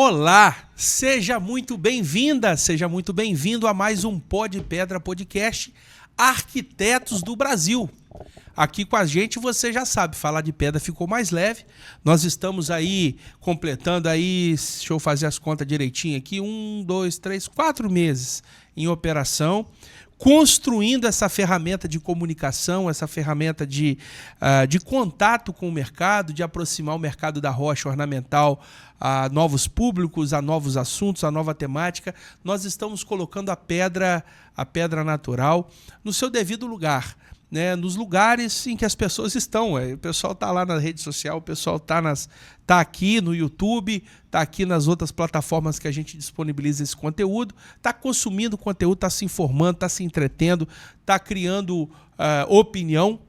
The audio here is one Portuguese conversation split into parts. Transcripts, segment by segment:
Olá, seja muito bem-vinda, seja muito bem-vindo a mais um Pó de Pedra Podcast Arquitetos do Brasil. Aqui com a gente, você já sabe, falar de pedra ficou mais leve. Nós estamos aí completando aí, deixa eu fazer as contas direitinho aqui, 4 meses em operação, construindo essa ferramenta de comunicação, essa ferramenta de contato com o mercado, de aproximar o mercado da rocha ornamental a novos públicos, a novos assuntos, a nova temática. Nós estamos colocando a pedra natural no seu devido lugar, né, nos lugares em que as pessoas estão. O pessoal está lá na rede social, o pessoal está aqui no YouTube, está aqui nas outras plataformas que a gente disponibiliza esse conteúdo, está consumindo conteúdo, está se informando, está se entretendo, está criando opinião.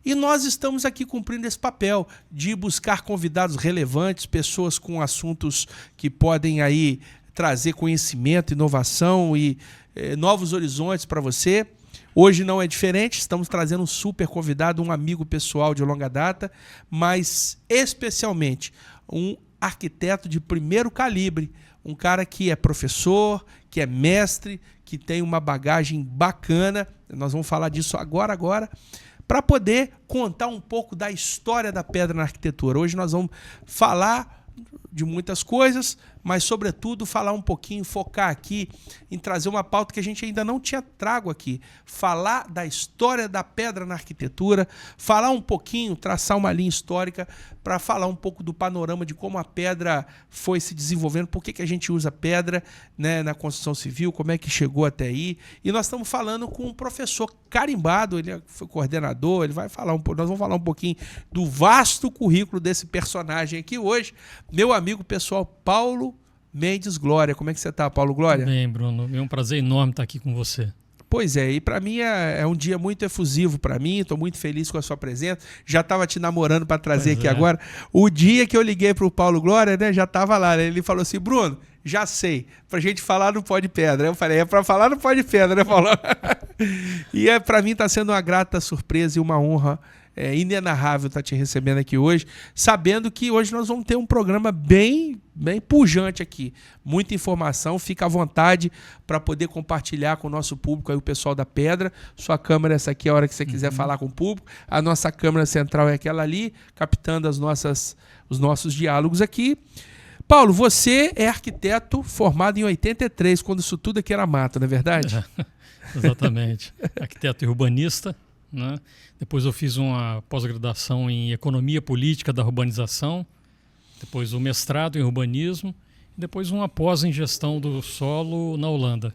E nós estamos aqui cumprindo esse papel de buscar convidados relevantes, pessoas com assuntos que podem aí trazer conhecimento, inovação e novos horizontes para você. Hoje não é diferente, estamos trazendo um super convidado, um amigo pessoal de longa data, mas especialmente um arquiteto de primeiro calibre, um cara que é professor, que é mestre, que tem uma bagagem bacana. Nós vamos falar disso agora, para poder contar um pouco da história da pedra na arquitetura. Hoje nós vamos falar de muitas coisas, mas, sobretudo, falar um pouquinho, focar aqui em trazer uma pauta que a gente ainda não tinha trago aqui. Falar da história da pedra na arquitetura, falar um pouquinho, traçar uma linha histórica para falar um pouco do panorama de como a pedra foi se desenvolvendo, por que a gente usa pedra, né, na construção civil, como é que chegou até aí. E nós estamos falando com um professor carimbado, ele foi coordenador, ele vai falar nós vamos falar um pouquinho do vasto currículo desse personagem aqui hoje, meu amigo pessoal Paulo Mendes Glória. Como é que você está, Paulo Glória? Bem, Bruno. É um prazer enorme estar aqui com você. Pois é, e para mim é um dia muito efusivo para mim, estou muito feliz com a sua presença, já estava te namorando para trazer aqui agora. O dia que eu liguei para o Paulo Glória, né, já estava lá, né? Ele falou assim: Bruno, já sei, para a gente falar no Pó de Pedra. Eu falei, é para falar no Pó de Pedra, né, Paulo? E para mim está sendo uma grata surpresa e uma honra inenarrável estar te recebendo aqui hoje, sabendo que hoje nós vamos ter um programa bem pujante aqui, muita informação. Fica à vontade para poder compartilhar com o nosso público, aí o pessoal da Pedra. Sua câmera, essa aqui é a hora que você quiser falar com o público. A nossa câmera central é aquela ali, captando os nossos diálogos aqui. Paulo, você é arquiteto formado em 83, quando isso tudo aqui era mato, não é verdade? Exatamente. Arquiteto e urbanista, né? Depois eu fiz uma pós-graduação em Economia Política da Urbanização, depois o mestrado em Urbanismo, e depois uma pós em Gestão do Solo na Holanda.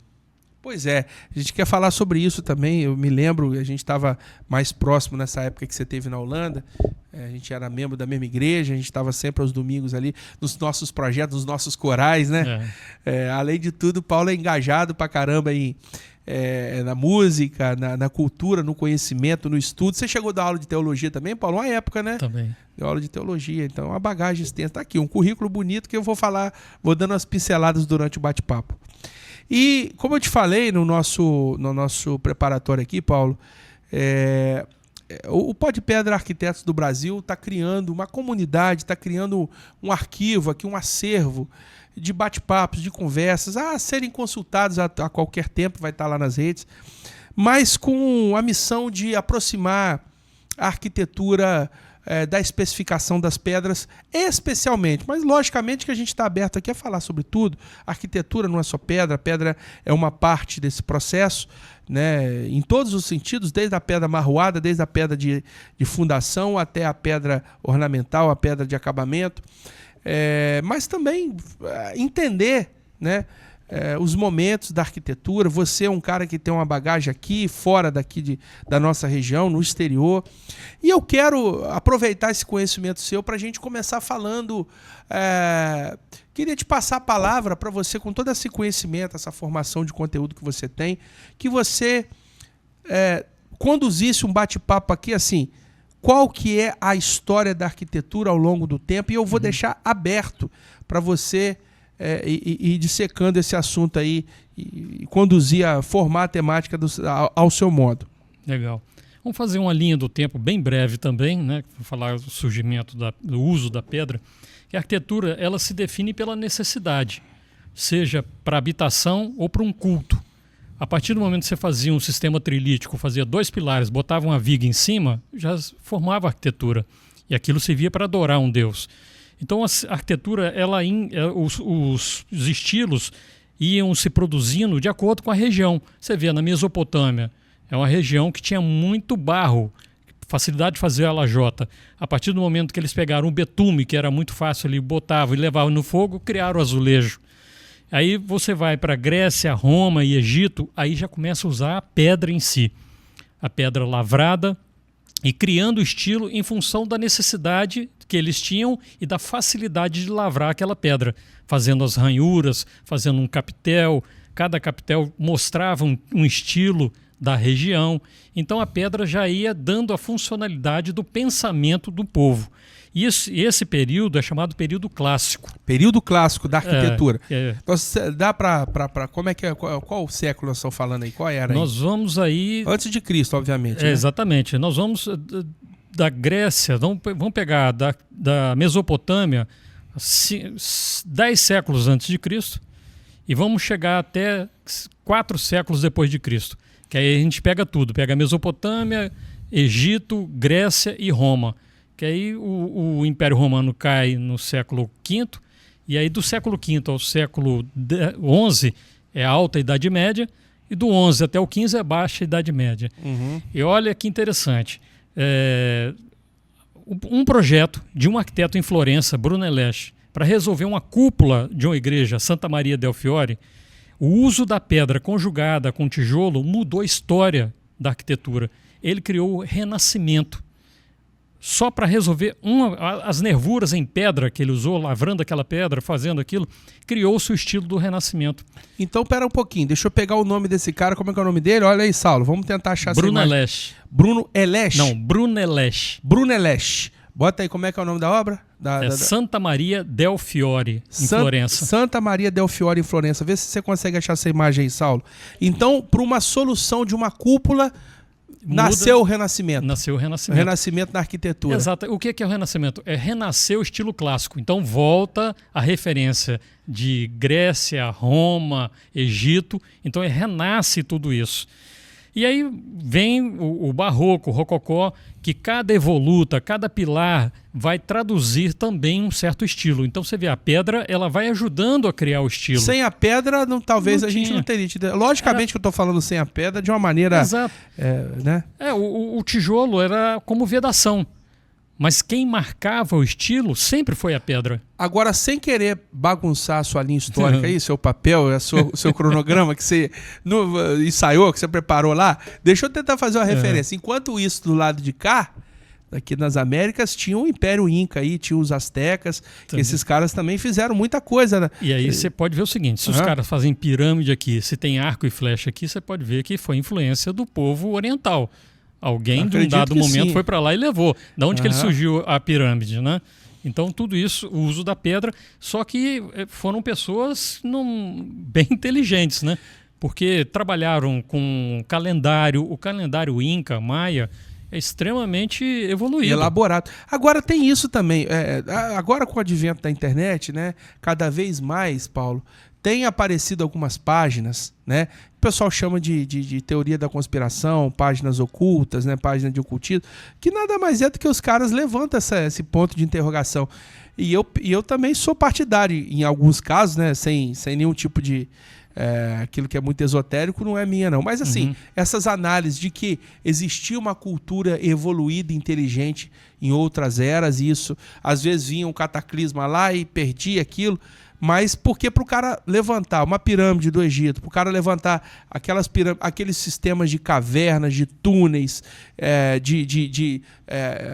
Pois é, a gente quer falar sobre isso também. Eu me lembro, a gente estava mais próximo nessa época que você esteve na Holanda, a gente era membro da mesma igreja, a gente estava sempre aos domingos ali nos nossos projetos, nos nossos corais, né? Além de tudo, o Paulo é engajado pra caramba na música, na cultura, no conhecimento, no estudo. Você chegou a dar aula de teologia também, Paulo? Uma época, né? Também. Deu aula de teologia, então uma bagagem extensa. Está aqui, um currículo bonito que eu vou dando umas pinceladas durante o bate-papo. E, como eu te falei no nosso preparatório aqui, Paulo, o Pó de Pedra Arquitetos do Brasil está criando uma comunidade, está criando um arquivo aqui, um acervo de bate-papos, de conversas, a serem consultados a qualquer tempo, vai estar lá nas redes, mas com a missão de aproximar a arquitetura da especificação das pedras, especialmente, mas logicamente que a gente está aberto aqui a falar sobre tudo. A arquitetura não é só pedra, a pedra é uma parte desse processo, né, em todos os sentidos, desde a pedra marroada, desde a pedra de fundação até a pedra ornamental, a pedra de acabamento. Mas também entender, né, os momentos da arquitetura. Você é um cara que tem uma bagagem aqui, fora daqui da nossa região, no exterior. E eu quero aproveitar esse conhecimento seu para a gente começar falando. Queria te passar a palavra para você, com todo esse conhecimento, essa formação de conteúdo que você tem, que você conduzisse um bate-papo aqui assim. Qual que é a história da arquitetura ao longo do tempo? E eu vou deixar aberto para você ir dissecando esse assunto aí e conduzir formar a temática ao seu modo. Legal. Vamos fazer uma linha do tempo bem breve também, né? Vou falar do surgimento do uso da pedra, que a arquitetura ela se define pela necessidade, seja para habitação ou para um culto. A partir do momento que você fazia um sistema trilítico, fazia 2 pilares, botava uma viga em cima, já formava arquitetura. E aquilo servia para adorar um Deus. Então a arquitetura, os estilos iam se produzindo de acordo com a região. Você vê na Mesopotâmia, é uma região que tinha muito barro, facilidade de fazer a lajota. A partir do momento que eles pegaram o betume, que era muito fácil ali, botavam e levavam no fogo, criaram o azulejo. Aí você vai para Grécia, Roma e Egito, aí já começa a usar a pedra em si. A pedra lavrada e criando o estilo em função da necessidade que eles tinham e da facilidade de lavrar aquela pedra. Fazendo as ranhuras, fazendo um capitel. Cada capitel mostrava um estilo da região. Então a pedra já ia dando a funcionalidade do pensamento do povo. E esse período é chamado período clássico. Período clássico da arquitetura. Então, dá para como é que é, qual século nós estamos falando aí? Qual era? Nós vamos aí... Antes de Cristo, obviamente. Né? Exatamente. Nós vamos da Grécia, vamos pegar da Mesopotâmia, 10 séculos antes de Cristo, e vamos chegar até 4 séculos depois de Cristo. Que aí a gente pega tudo. Pega Mesopotâmia, Egito, Grécia e Roma. Que aí o Império Romano cai no século V, e aí do século V ao século XI é a Alta Idade Média, e do XI até o XV é a Baixa Idade Média. Uhum. E olha que interessante, um projeto de um arquiteto em Florença, Brunelleschi, para resolver uma cúpula de uma igreja, Santa Maria del Fiore, o uso da pedra conjugada com tijolo mudou a história da arquitetura. Ele criou o Renascimento. Só para resolver as nervuras em pedra que ele usou, lavrando aquela pedra, fazendo aquilo, criou-se o estilo do Renascimento. Então, pera um pouquinho, deixa eu pegar o nome desse cara, como é que é o nome dele? Olha aí, Saulo, vamos tentar achar... Brunelleschi. Bruno Elesch? Não, Brunelleschi. Brunelleschi. Bota aí, como é que é o nome da obra? Santa Maria del Fiore, em Florença. Santa Maria del Fiore, em Florença. Vê se você consegue achar essa imagem aí, Saulo. Então, para uma solução de uma cúpula... Nasceu o Renascimento. Nasceu o Renascimento. O Renascimento na arquitetura. Exato. O que é o Renascimento? É renascer o estilo clássico. Então volta a referência de Grécia, Roma, Egito. Então renasce tudo isso. E aí vem o Barroco, o Rococó, que cada evoluta, cada pilar vai traduzir também um certo estilo. Então você vê, a pedra ela vai ajudando a criar o estilo. Sem a pedra, talvez a gente não teria. Logicamente que eu estou falando sem a pedra de uma maneira... Exato. Né? O tijolo era como vedação. Mas quem marcava o estilo sempre foi a pedra. Agora, sem querer bagunçar a sua linha histórica aí, seu papel, seu cronograma que você ensaiou, que você preparou lá, deixa eu tentar fazer uma referência. Enquanto isso, do lado de cá, aqui nas Américas, tinha o Império Inca aí, tinha os Astecas, que esses caras também fizeram muita coisa, né? E aí você pode ver o seguinte, se os caras fazem pirâmide aqui, se tem arco e flecha aqui, você pode ver que foi influência do povo oriental. Alguém, de um dado momento, foi para lá e levou. Da onde que ele surgiu a pirâmide, né? Então, tudo isso, o uso da pedra, só que foram pessoas bem inteligentes, né? Porque trabalharam com o calendário Inca, Maia, é extremamente evoluído. Elaborado. Agora tem isso também. Agora com o advento da internet, né? Cada vez mais, Paulo, tem aparecido algumas páginas, né? O pessoal chama de teoria da conspiração, páginas ocultas, né? Páginas de ocultismo, que nada mais é do que os caras levantam esse ponto de interrogação. E eu também sou partidário, em alguns casos, né? Sem nenhum tipo de... aquilo que é muito esotérico não é minha, não. Mas assim, essas análises de que existia uma cultura evoluída, inteligente em outras eras, e isso às vezes vinha um cataclisma lá e perdia aquilo. Mas porque para o cara levantar uma pirâmide do Egito, para o cara levantar aqueles sistemas de cavernas, de túneis, de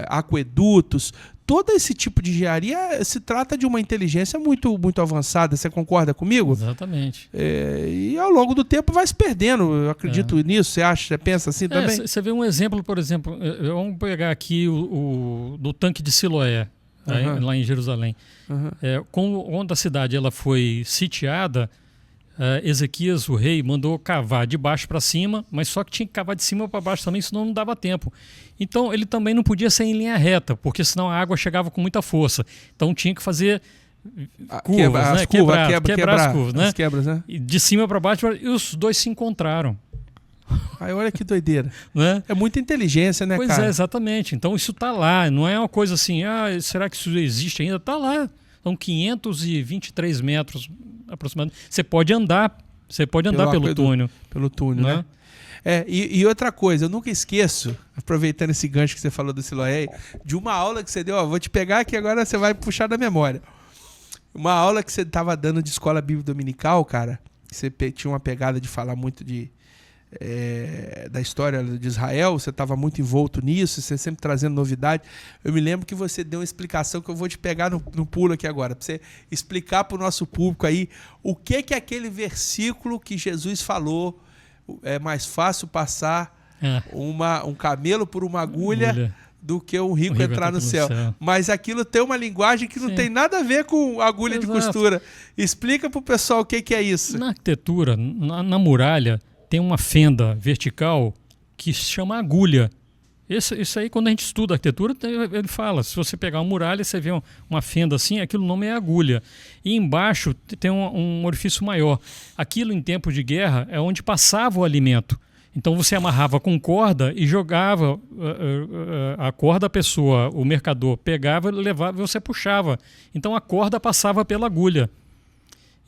aquedutos, todo esse tipo de engenharia se trata de uma inteligência muito, muito avançada. Você concorda comigo? Exatamente. E ao longo do tempo vai se perdendo. Eu acredito nisso. Você acha? Você pensa assim também? Você vê um exemplo, por exemplo, vamos pegar aqui do tanque de Siloé. Lá em Jerusalém. Quando a cidade ela foi sitiada, Ezequias, o rei, mandou cavar de baixo para cima, mas só que tinha que cavar de cima para baixo também, senão não dava tempo. Então ele também não podia ser em linha reta, porque senão a água chegava com muita força. Então tinha que fazer curvas, né? Quebrar as curvas, né? As quebras, né? E de cima para baixo, e os dois se encontraram. Aí olha que doideira. Né? É muita inteligência, né, pois cara? Pois é, exatamente. Então isso está lá, não é uma coisa assim, será que isso existe ainda? Está lá. São 523 metros aproximadamente. Você pode andar pelo túnel. Pelo túnel, né? E outra coisa, eu nunca esqueço, aproveitando esse gancho que você falou do Siloé, de uma aula que você deu, vou te pegar aqui agora, você vai puxar da memória. Uma aula que você estava dando de escola bíblica dominical, cara, que você tinha uma pegada de falar muito da história de Israel, você estava muito envolto nisso, você sempre trazendo novidade. Eu me lembro que você deu uma explicação que eu vou te pegar no pulo aqui agora, para você explicar para o nosso público aí o que é aquele versículo que Jesus falou, é mais fácil passar um camelo por uma agulha do que um rico entrar no céu. Mas aquilo tem uma linguagem que não tem nada a ver com agulha de costura. Explica para o pessoal o que é isso. Na arquitetura, na muralha, tem uma fenda vertical que se chama agulha. Isso aí, quando a gente estuda arquitetura, ele fala, se você pegar uma muralha, você vê uma fenda assim, aquilo o nome é agulha. E embaixo tem um orifício maior. Aquilo, em tempo de guerra, é onde passava o alimento. Então você amarrava com corda e jogava a corda, a pessoa, o mercador, pegava, levava e você puxava. Então a corda passava pela agulha.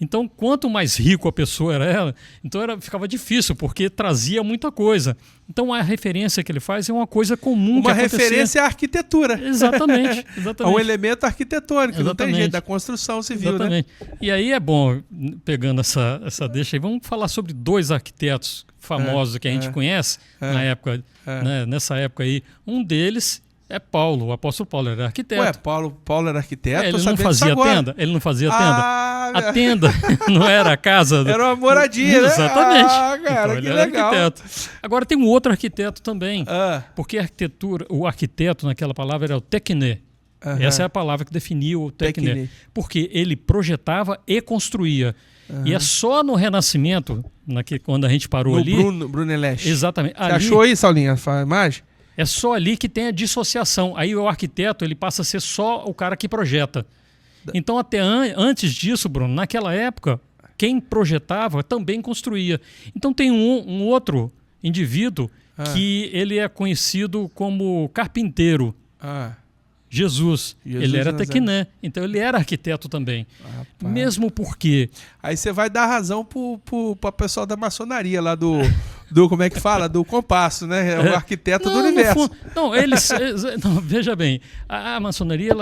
Então, quanto mais rico a pessoa era, então ficava difícil, porque trazia muita coisa. Então, a referência que ele faz é uma coisa comum que acontecia. Uma referência à arquitetura. Exatamente. A um elemento arquitetônico, não tem jeito, da construção civil, exatamente, né? E aí é bom, pegando essa deixa aí, vamos falar sobre dois arquitetos famosos que a gente conhece na época, né, nessa época aí. Um deles é Paulo, o apóstolo Paulo era arquiteto. Ué, Paulo era arquiteto? Ele não fazia tenda? Ele não fazia tenda? A tenda não era a casa. Era uma moradia, né? Exatamente. Cara, então, que ele legal. Era arquiteto. Agora tem um outro arquiteto também. Porque a arquitetura, o arquiteto naquela palavra era o tekne. Essa é a palavra que definia o tekne. Porque ele projetava e construía. E é só no Renascimento, quando a gente parou ali... Brunelleschi. Exatamente. Você achou aí, Saulinha, a imagem? É só ali que tem a dissociação. Aí o arquiteto ele passa a ser só o cara que projeta. Então, até antes disso, Bruno, naquela época, quem projetava também construía. Então, tem um outro indivíduo que ele é conhecido como carpinteiro. Jesus. Ele era tekné, então ele era arquiteto também. Mesmo porque... Aí você vai dar razão para o pessoal da maçonaria lá do como é que fala? Do compasso, né? É o arquiteto do universo. Não, veja bem, a maçonaria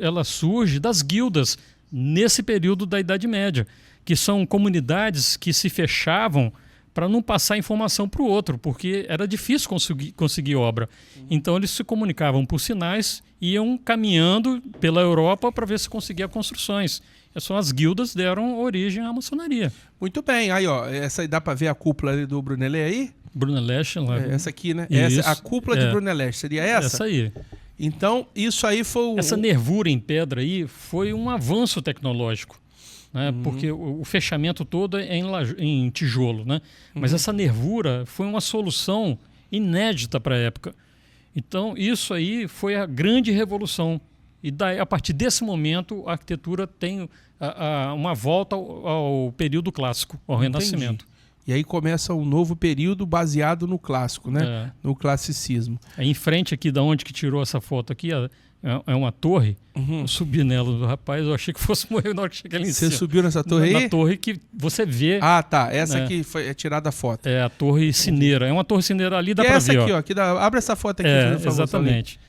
ela surge das guildas nesse período da Idade Média, que são comunidades que se fechavam para não passar informação para o outro, porque era difícil conseguir obra. Então eles se comunicavam por sinais, iam caminhando pela Europa para ver se conseguia construções. As guildas deram origem à maçonaria. Muito bem. Aí, ó, essa aí dá para ver a cúpula ali do Brunelleschi aí? Brunelleschi. Essa aqui, né? Essa, a cúpula de Brunelleschi, seria essa? Essa aí. Então, isso aí foi... Essa nervura em pedra aí foi um avanço tecnológico. Né? Porque o fechamento todo é em tijolo, né? Mas essa nervura foi uma solução inédita para a época. Então, isso aí foi a grande revolução. E daí, a partir desse momento, a arquitetura tem uma volta ao período clássico, ao Renascimento. E aí começa um novo período baseado no clássico, né? No classicismo. Aí, em frente aqui, da onde que tirou essa foto aqui, é uma torre. Eu subi nela, rapaz, eu achei que fosse morrer na hora que cheguei ali em cima. Você subiu nessa torre aí? Na torre que você vê... Ah, tá. Essa aqui é tirada a foto. É a torre cineira. É uma torre cineira ali, dá pra ver. Essa aqui, ó. Aqui abre essa foto aqui. Por favor, exatamente.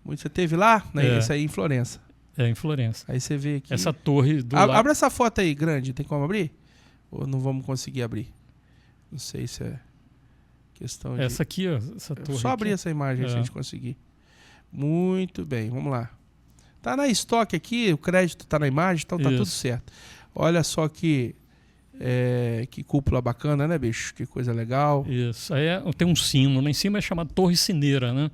Você teve lá? Né? Esse aí em Florença. Em Florença. Aí você vê aqui. Essa torre do lado. Abre essa foto aí, grande. Tem como abrir? Ou não vamos conseguir abrir? Não sei se é questão de... Essa aqui, ó. Essa torre só abrir essa imagem se a gente conseguir. Muito bem, vamos lá. Tá na estoque aqui, o crédito tá na imagem, então tá tudo certo. Olha só que cúpula bacana, né, bicho? Que coisa legal. Isso. Aí tem um sino, lá em cima é chamado Torre Cineira, né?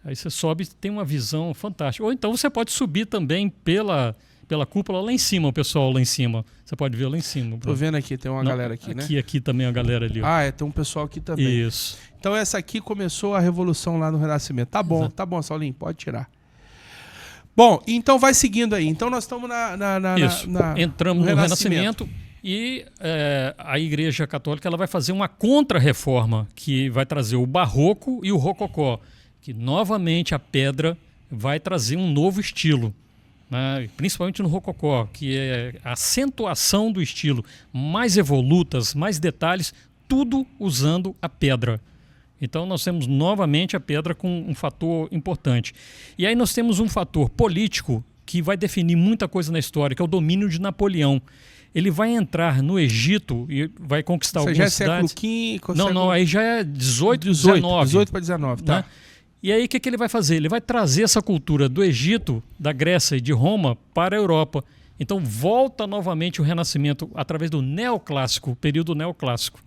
Aí você sobe e tem uma visão fantástica. Ou então você pode subir também pela cúpula lá em cima, o pessoal lá em cima. Você pode ver lá em cima. Tô vendo aqui, tem uma galera aqui, né? Aqui também a galera ali. Ó. Tem um pessoal aqui também. Isso. Então essa aqui começou a revolução lá no Renascimento. Tá bom, Saulinho, pode tirar. Bom, então vai seguindo aí. Então nós estamos entramos no Renascimento e a Igreja Católica ela vai fazer uma contra-reforma que vai trazer o Barroco e o Rococó, que novamente a pedra vai trazer um novo estilo, né? Principalmente no Rococó, que é a acentuação do estilo, mais evolutas, mais detalhes, tudo usando a pedra. Então nós temos novamente a pedra com um fator importante. E aí nós temos um fator político que vai definir muita coisa na história, que é o domínio de Napoleão. Ele vai entrar no Egito e vai conquistar algumas cidades. Século XV? Não, aí já é 18 para 19, tá. Né? E aí o que ele vai fazer? Ele vai trazer essa cultura do Egito, da Grécia e de Roma para a Europa. Então volta novamente o Renascimento através do neoclássico, o período neoclássico.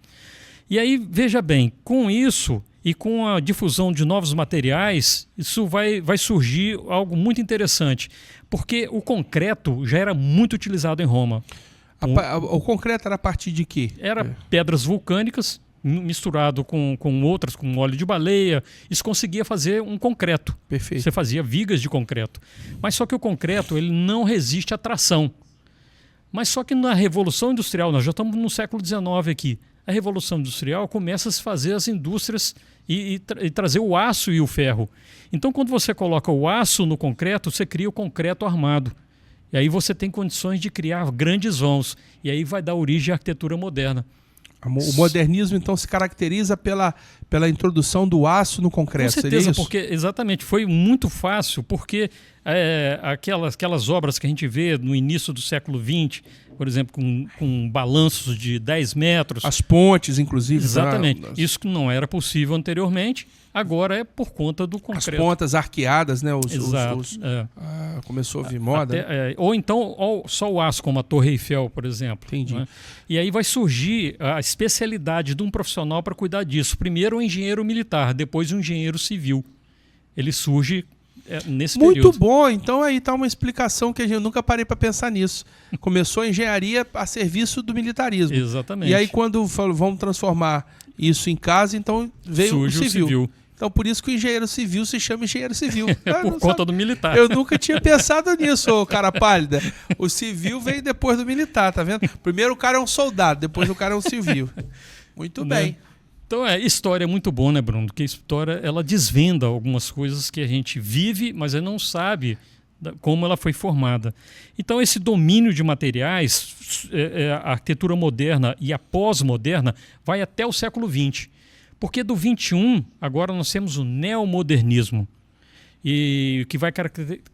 E aí, veja bem, com isso e com a difusão de novos materiais, isso vai surgir algo muito interessante, porque o concreto já era muito utilizado em Roma. O concreto era a partir de quê? Era pedras vulcânicas misturado com outras, com óleo de baleia. Isso conseguia fazer um concreto. Perfeito. Você fazia vigas de concreto. Mas só que o concreto ele não resiste à tração. Mas só que na Revolução Industrial, nós já estamos no século XIX aqui, a Revolução Industrial começa a se fazer as indústrias e trazer o aço e o ferro. Então, quando você coloca o aço no concreto, você cria o concreto armado. E aí você tem condições de criar grandes vãos. E aí vai dar origem à arquitetura moderna. O modernismo, então, se caracteriza pela introdução do aço no concreto. Com certeza, seria isso? Porque exatamente, foi muito fácil, porque aquelas obras que a gente vê no início do século XX, por exemplo, com balanços de 10 metros. As pontes, inclusive. Exatamente. Isso que não era possível anteriormente, agora é por conta do concreto. As pontas arqueadas, né? Exato. Começou a vir moda. Ou então só o aço, como a Torre Eiffel, por exemplo. Entendi. Né? E aí vai surgir a especialidade de um profissional para cuidar disso. Primeiro o engenheiro militar, depois o engenheiro civil. Ele surge nesse período. Muito bom. Então aí está uma explicação que eu nunca parei para pensar nisso. Começou a engenharia a serviço do militarismo. Exatamente. E aí quando vamos transformar isso em casa, então veio surge o civil. Então por isso que o engenheiro civil se chama engenheiro civil. Por conta do militar. Eu nunca tinha pensado nisso, ô cara pálida. O civil veio depois do militar, tá vendo? Primeiro o cara é um soldado, depois o cara é um civil. Muito bem. Então, história é muito bom, né, Bruno? Porque a história, ela desvenda algumas coisas que a gente vive, mas não sabe como ela foi formada. Então, esse domínio de materiais, a arquitetura moderna e a pós-moderna, vai até o século XX. Porque do XXI, agora nós temos o neomodernismo. E o que vai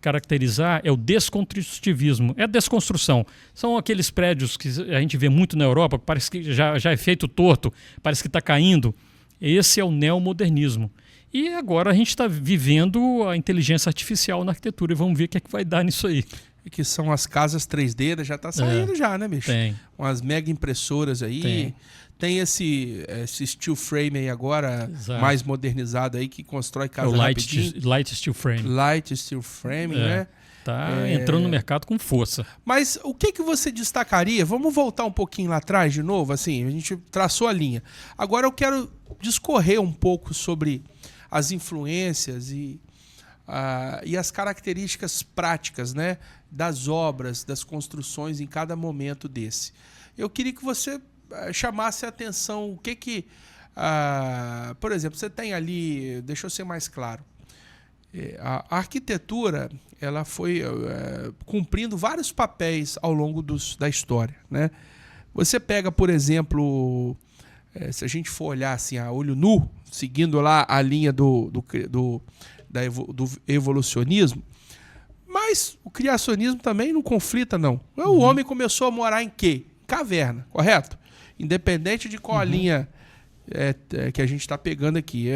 caracterizar é o desconstrutivismo, é a desconstrução. São aqueles prédios que a gente vê muito na Europa, que parece que já é feito torto, parece que está caindo. Esse é o neomodernismo. E agora a gente está vivendo a inteligência artificial na arquitetura e vamos ver o que é que vai dar nisso aí. Que são as casas 3D, já está saindo já, né, bicho? Tem. Umas mega impressoras aí. Tem esse steel frame aí agora, exato, mais modernizado aí, que constrói casa rapidinho. Light steel frame. Light steel frame, né? Tá entrando no mercado com força. Mas o que você destacaria? Vamos voltar um pouquinho lá atrás de novo, assim, a gente traçou a linha. Agora eu quero discorrer um pouco sobre as influências e as características práticas, né, das obras, das construções em cada momento desse. Eu queria que você chamasse a atenção o que por exemplo, você tem ali, deixa eu ser mais claro, a arquitetura ela foi cumprindo vários papéis ao longo da história, né? Você pega, por exemplo, se a gente for olhar assim a olho nu, seguindo lá a linha do evolucionismo, mas o criacionismo também não conflita, não. O homem começou a morar em quê? Caverna, correto? Independente de qual a linha que a gente está pegando aqui.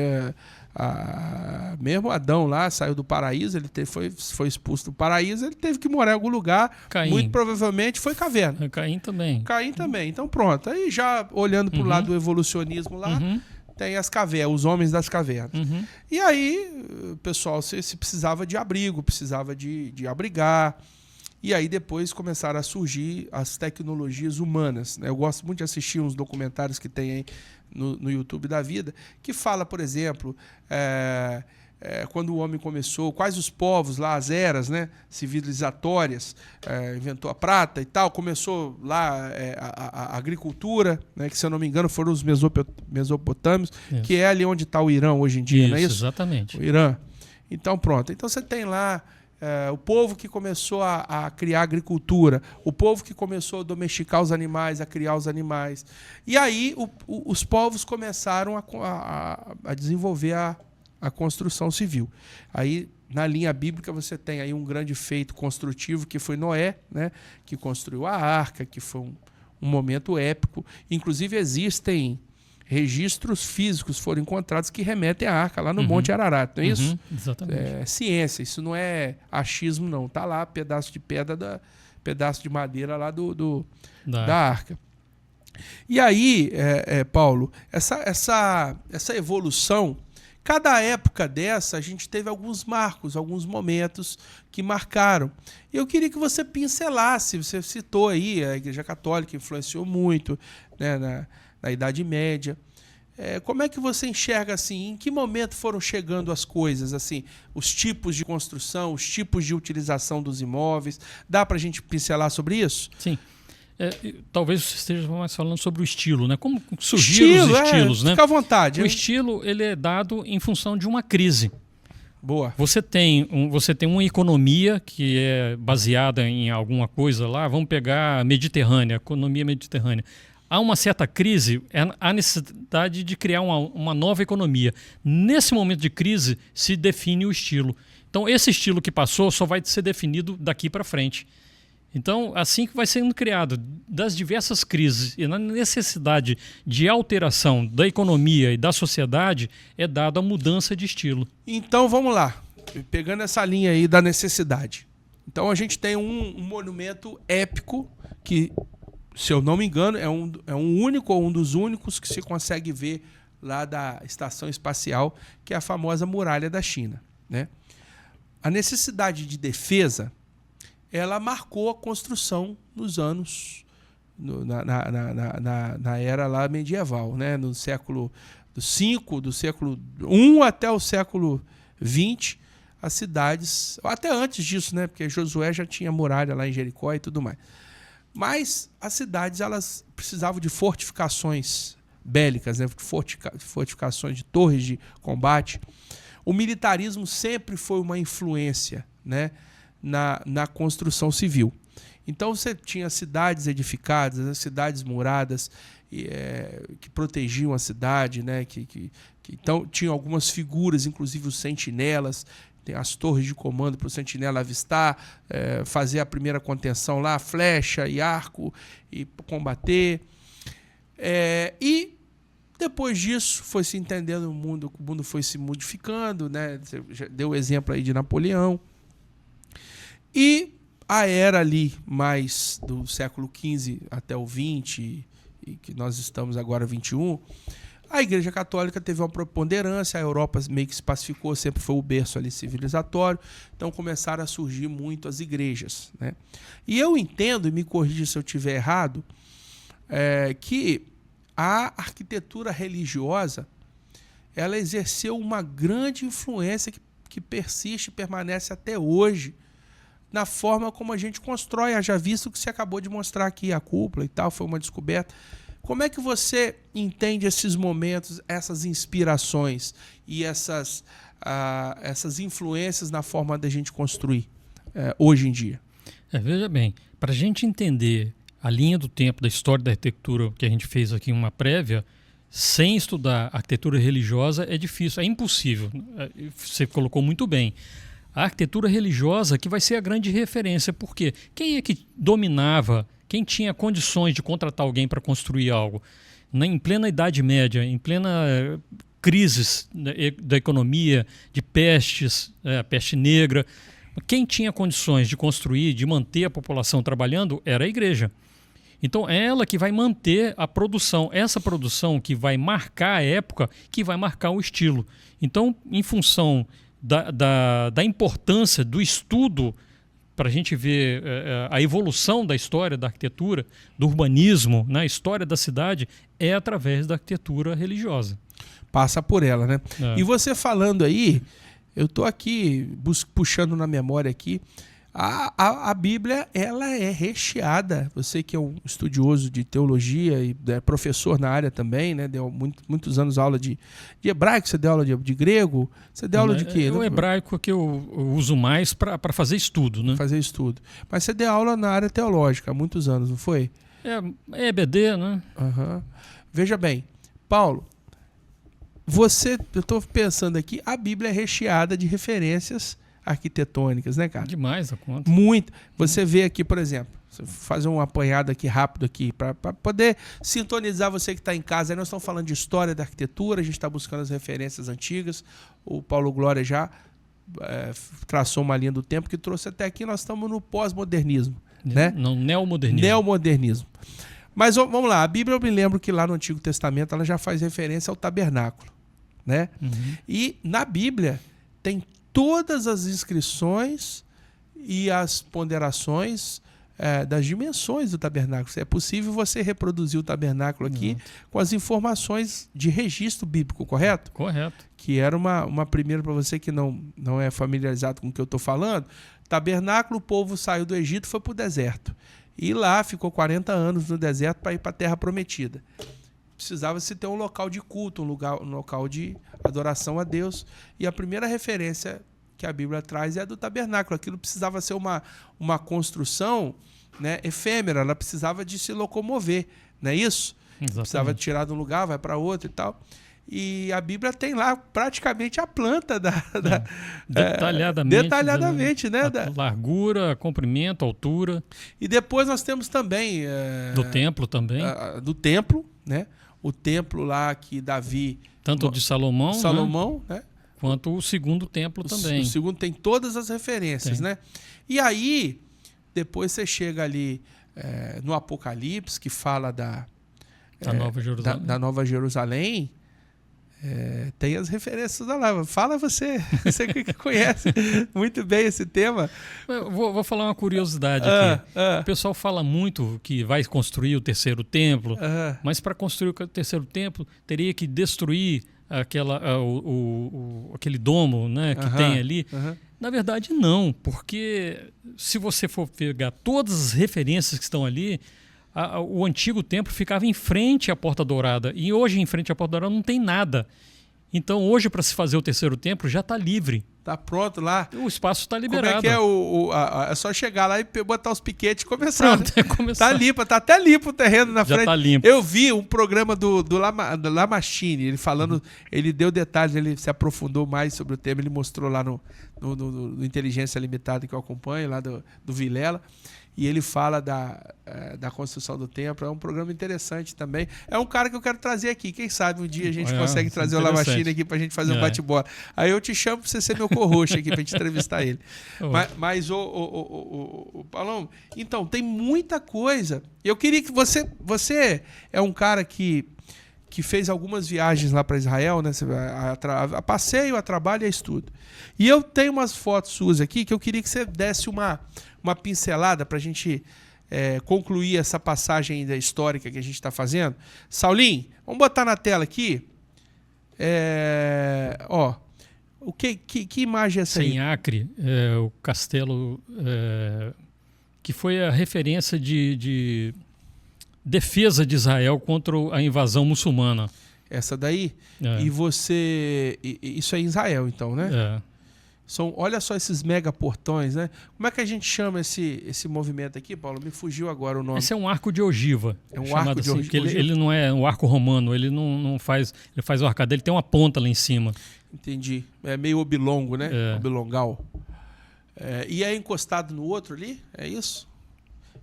Mesmo Adão lá saiu do paraíso, ele foi expulso do paraíso, ele teve que morar em algum lugar. Caim. Muito provavelmente foi caverna. Caim também. Caim também. Então pronto. Aí já olhando para o lado do evolucionismo lá, tem as cavernas, os homens das cavernas. E aí, pessoal, se precisava de abrigo, precisava de abrigar. E aí depois começaram a surgir as tecnologias humanas, né? Eu gosto muito de assistir uns documentários que tem aí no YouTube da vida, que fala, por exemplo, quando o homem começou, quais os povos lá, as eras, né, civilizatórias, inventou a prata e tal, começou lá a agricultura, né, que se eu não me engano foram os mesopotâmios, isso. Que é ali onde está o Irã hoje em dia, isso, não é isso? Exatamente. O Irã. Então pronto, então você tem lá o povo que começou a criar agricultura, o povo que começou a domesticar os animais, a criar os animais. E aí os povos começaram a desenvolver a construção civil. Aí, na linha bíblica, você tem aí um grande feito construtivo, que foi Noé, né, que construiu a arca, que foi um momento épico. Inclusive, existem registros físicos foram encontrados que remetem à arca lá no Monte Ararat, não é isso? Exatamente. É ciência, isso não é achismo, não. Está lá pedaço de pedra, pedaço de madeira lá da arca. E aí, Paulo, essa evolução, cada época dessa, a gente teve alguns marcos, alguns momentos que marcaram. Eu queria que você pincelasse, você citou aí, a Igreja Católica influenciou muito, né, na Idade Média. Como é que você enxerga, assim, em que momento foram chegando as coisas, assim, os tipos de construção, os tipos de utilização dos imóveis? Dá para a gente pincelar sobre isso? Sim. Talvez você esteja mais falando sobre o estilo, né? Como surgiram os estilos, né? Fica à vontade. O estilo ele é dado em função de uma crise. Boa. Você tem uma economia que é baseada em alguma coisa lá, vamos pegar a Mediterrânea, a economia mediterrânea. Há uma certa crise, há necessidade de criar uma nova economia. Nesse momento de crise, se define o estilo. Então, esse estilo que passou só vai ser definido daqui para frente. Então, assim que vai sendo criado, das diversas crises e na necessidade de alteração da economia e da sociedade, é dada a mudança de estilo. Então, vamos lá. Pegando essa linha aí da necessidade. Então, a gente tem um monumento épico que, se eu não me engano, é um único ou um dos únicos que se consegue ver lá da estação espacial, que é a famosa Muralha da China, né? A necessidade de defesa, ela marcou a construção nos anos, na era lá medieval, né? No século V, do século I até o século XX, as cidades, até antes disso, né? Porque Josué já tinha muralha lá em Jericó e tudo mais. Mas as cidades, elas precisavam de fortificações bélicas, né? Fortificações de torres de combate. O militarismo sempre foi uma influência, né, na construção civil. Então você tinha cidades edificadas, as cidades muradas, que protegiam a cidade, né, então tinham algumas figuras, inclusive os sentinelas, tem as torres de comando para o sentinela avistar, fazer a primeira contenção lá, flecha e arco, e combater. E depois disso foi se entendendo o mundo foi se modificando, né? Você já deu o exemplo aí de Napoleão. E a era ali mais do século XV até o XX, e que nós estamos agora 21, a Igreja Católica teve uma preponderância, a Europa meio que se pacificou, sempre foi o berço ali civilizatório, então começaram a surgir muito as igrejas, né? E eu entendo, e me corrija se eu estiver errado, que a arquitetura religiosa, ela exerceu uma grande influência que persiste e permanece até hoje na forma como a gente constrói, haja visto que você acabou de mostrar aqui, a cúpula e tal, foi uma descoberta. Como é que você entende esses momentos, essas inspirações e essas influências na forma da gente construir hoje em dia? Veja bem, para a gente entender a linha do tempo da história da arquitetura, que a gente fez aqui uma prévia, sem estudar arquitetura religiosa é difícil, é impossível. Você colocou muito bem. A arquitetura religiosa que vai ser a grande referência, porque quem é que dominava, quem tinha condições de contratar alguém para construir algo? Em plena Idade Média, em plena crises da economia, de pestes, a peste negra, quem tinha condições de construir, de manter a população trabalhando, era a igreja. Então é ela que vai manter a produção, essa produção que vai marcar a época, que vai marcar o estilo. Então, em função da importância do estudo para a gente ver a evolução da história da arquitetura, do urbanismo, né? A história da cidade é através da arquitetura religiosa. Passa por ela, né? É. E você falando aí, eu estou aqui puxando na memória aqui, a Bíblia, ela é recheada. Você que é um estudioso de teologia e é professor na área também, né? Deu muitos anos aula de hebraico, você deu aula de grego, você deu aula de quê? O hebraico que eu uso mais para fazer estudo, né? Fazer estudo. Mas você deu aula na área teológica há muitos anos, não foi? É EBD, né? Uhum. Veja bem, Paulo, eu estou pensando aqui, a Bíblia é recheada de referências arquitetônicas, né, cara? Demais a conta. Muito. Você vê aqui, por exemplo, fazer um apanhado aqui rápido aqui para poder sintonizar você que está em casa. Aí nós estamos falando de história da arquitetura, a gente está buscando as referências antigas. O Paulo Glória já traçou uma linha do tempo que trouxe até aqui. Nós estamos no pós-modernismo, né? No neomodernismo. Neomodernismo. Mas vamos lá, a Bíblia, eu me lembro que lá no Antigo Testamento ela já faz referência ao tabernáculo, né? Uhum. E na Bíblia tem todas as inscrições e as ponderações das dimensões do tabernáculo. É possível você reproduzir o tabernáculo aqui com as informações de registro bíblico, correto? Correto. Que era uma primeira, para você que não é familiarizado com o que eu estou falando. Tabernáculo, o povo saiu do Egito e foi para o deserto. E lá ficou 40 anos no deserto para ir para a Terra Prometida. Precisava-se ter um local de culto, um local de adoração a Deus. E a primeira referência que a Bíblia traz é a do tabernáculo. Aquilo precisava ser uma construção, né, efêmera, ela precisava de se locomover, não é isso? Exatamente. Precisava tirar de um lugar, vai para outro e tal. E a Bíblia tem lá praticamente a planta detalhadamente, né? Largura, comprimento, altura. E depois nós temos também do templo também. Do templo, né? O templo lá que Davi... Tanto de Salomão, né? Quanto o segundo templo também. O segundo tem todas as referências, né? E aí, depois você chega ali no Apocalipse, que fala da Nova Jerusalém. Da Nova Jerusalém. Tem as referências lá. Fala você que conhece muito bem esse tema. Eu vou falar uma curiosidade aqui. O pessoal fala muito que vai construir o terceiro templo, mas para construir o terceiro templo teria que destruir aquele domo, né, que tem ali. Na verdade, não, porque se você for pegar todas as referências que estão ali, o antigo templo ficava em frente à Porta Dourada. E hoje, em frente à Porta Dourada, não tem nada. Então, hoje, para se fazer o terceiro templo, já está livre. Está pronto lá. O espaço está liberado. Como é que é? É só chegar lá e botar os piquetes e começar. Pronto, né? Tá limpo, tá até limpo o terreno na frente. Já está limpo. Eu vi um programa do Lamachine, ele falando, ele deu detalhes, ele se aprofundou mais sobre o tema, ele mostrou lá no Inteligência Limitada que eu acompanho, lá do Vilela. E ele fala da construção do templo. É um programa interessante também. É um cara que eu quero trazer aqui. Quem sabe um dia a gente consegue trazer o Lamachine aqui pra gente fazer um bate-bola. Aí eu te chamo pra você ser meu co-host aqui pra gente entrevistar ele. Mas o Paulão, então, tem muita coisa. Eu queria que você é um cara que fez algumas viagens lá para Israel, né? A passeio, a trabalho e a estudo. E eu tenho umas fotos suas aqui que eu queria que você desse uma pincelada para a gente concluir essa passagem da histórica que a gente está fazendo. Saulinho, vamos botar na tela aqui. Que imagem é essa aí? Em Acre, o castelo que foi a referência de defesa de Israel contra a invasão muçulmana. Essa daí? E você... Isso é em Israel, então, né? Olha só esses mega portões, né? Como é que a gente chama esse movimento aqui, Paulo? Me fugiu agora o nome. Esse é um arco de ogiva. É um arco de ogiva. Ele não é um arco romano, ele não faz... Ele faz o arcado, ele tem uma ponta lá em cima. Entendi. É meio oblongo, né? Oblongal. E é encostado no outro ali? É isso?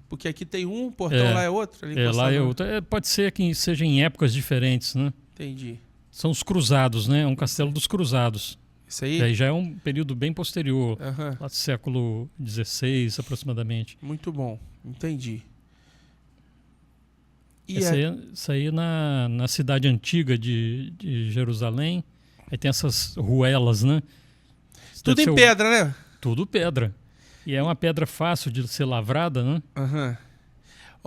Porque aqui tem um, portão lá é outro? Lá é outro. Pode ser que seja em épocas diferentes, né? Entendi. São os cruzados, né? É um castelo dos cruzados. Isso aí? Daí já é um período bem posterior, lá do século XVI aproximadamente. Muito bom, entendi. Isso aí na cidade antiga de Jerusalém, aí tem essas ruelas, né? Tudo em pedra, né? Tudo pedra. E é uma pedra fácil de ser lavrada, né? Aham.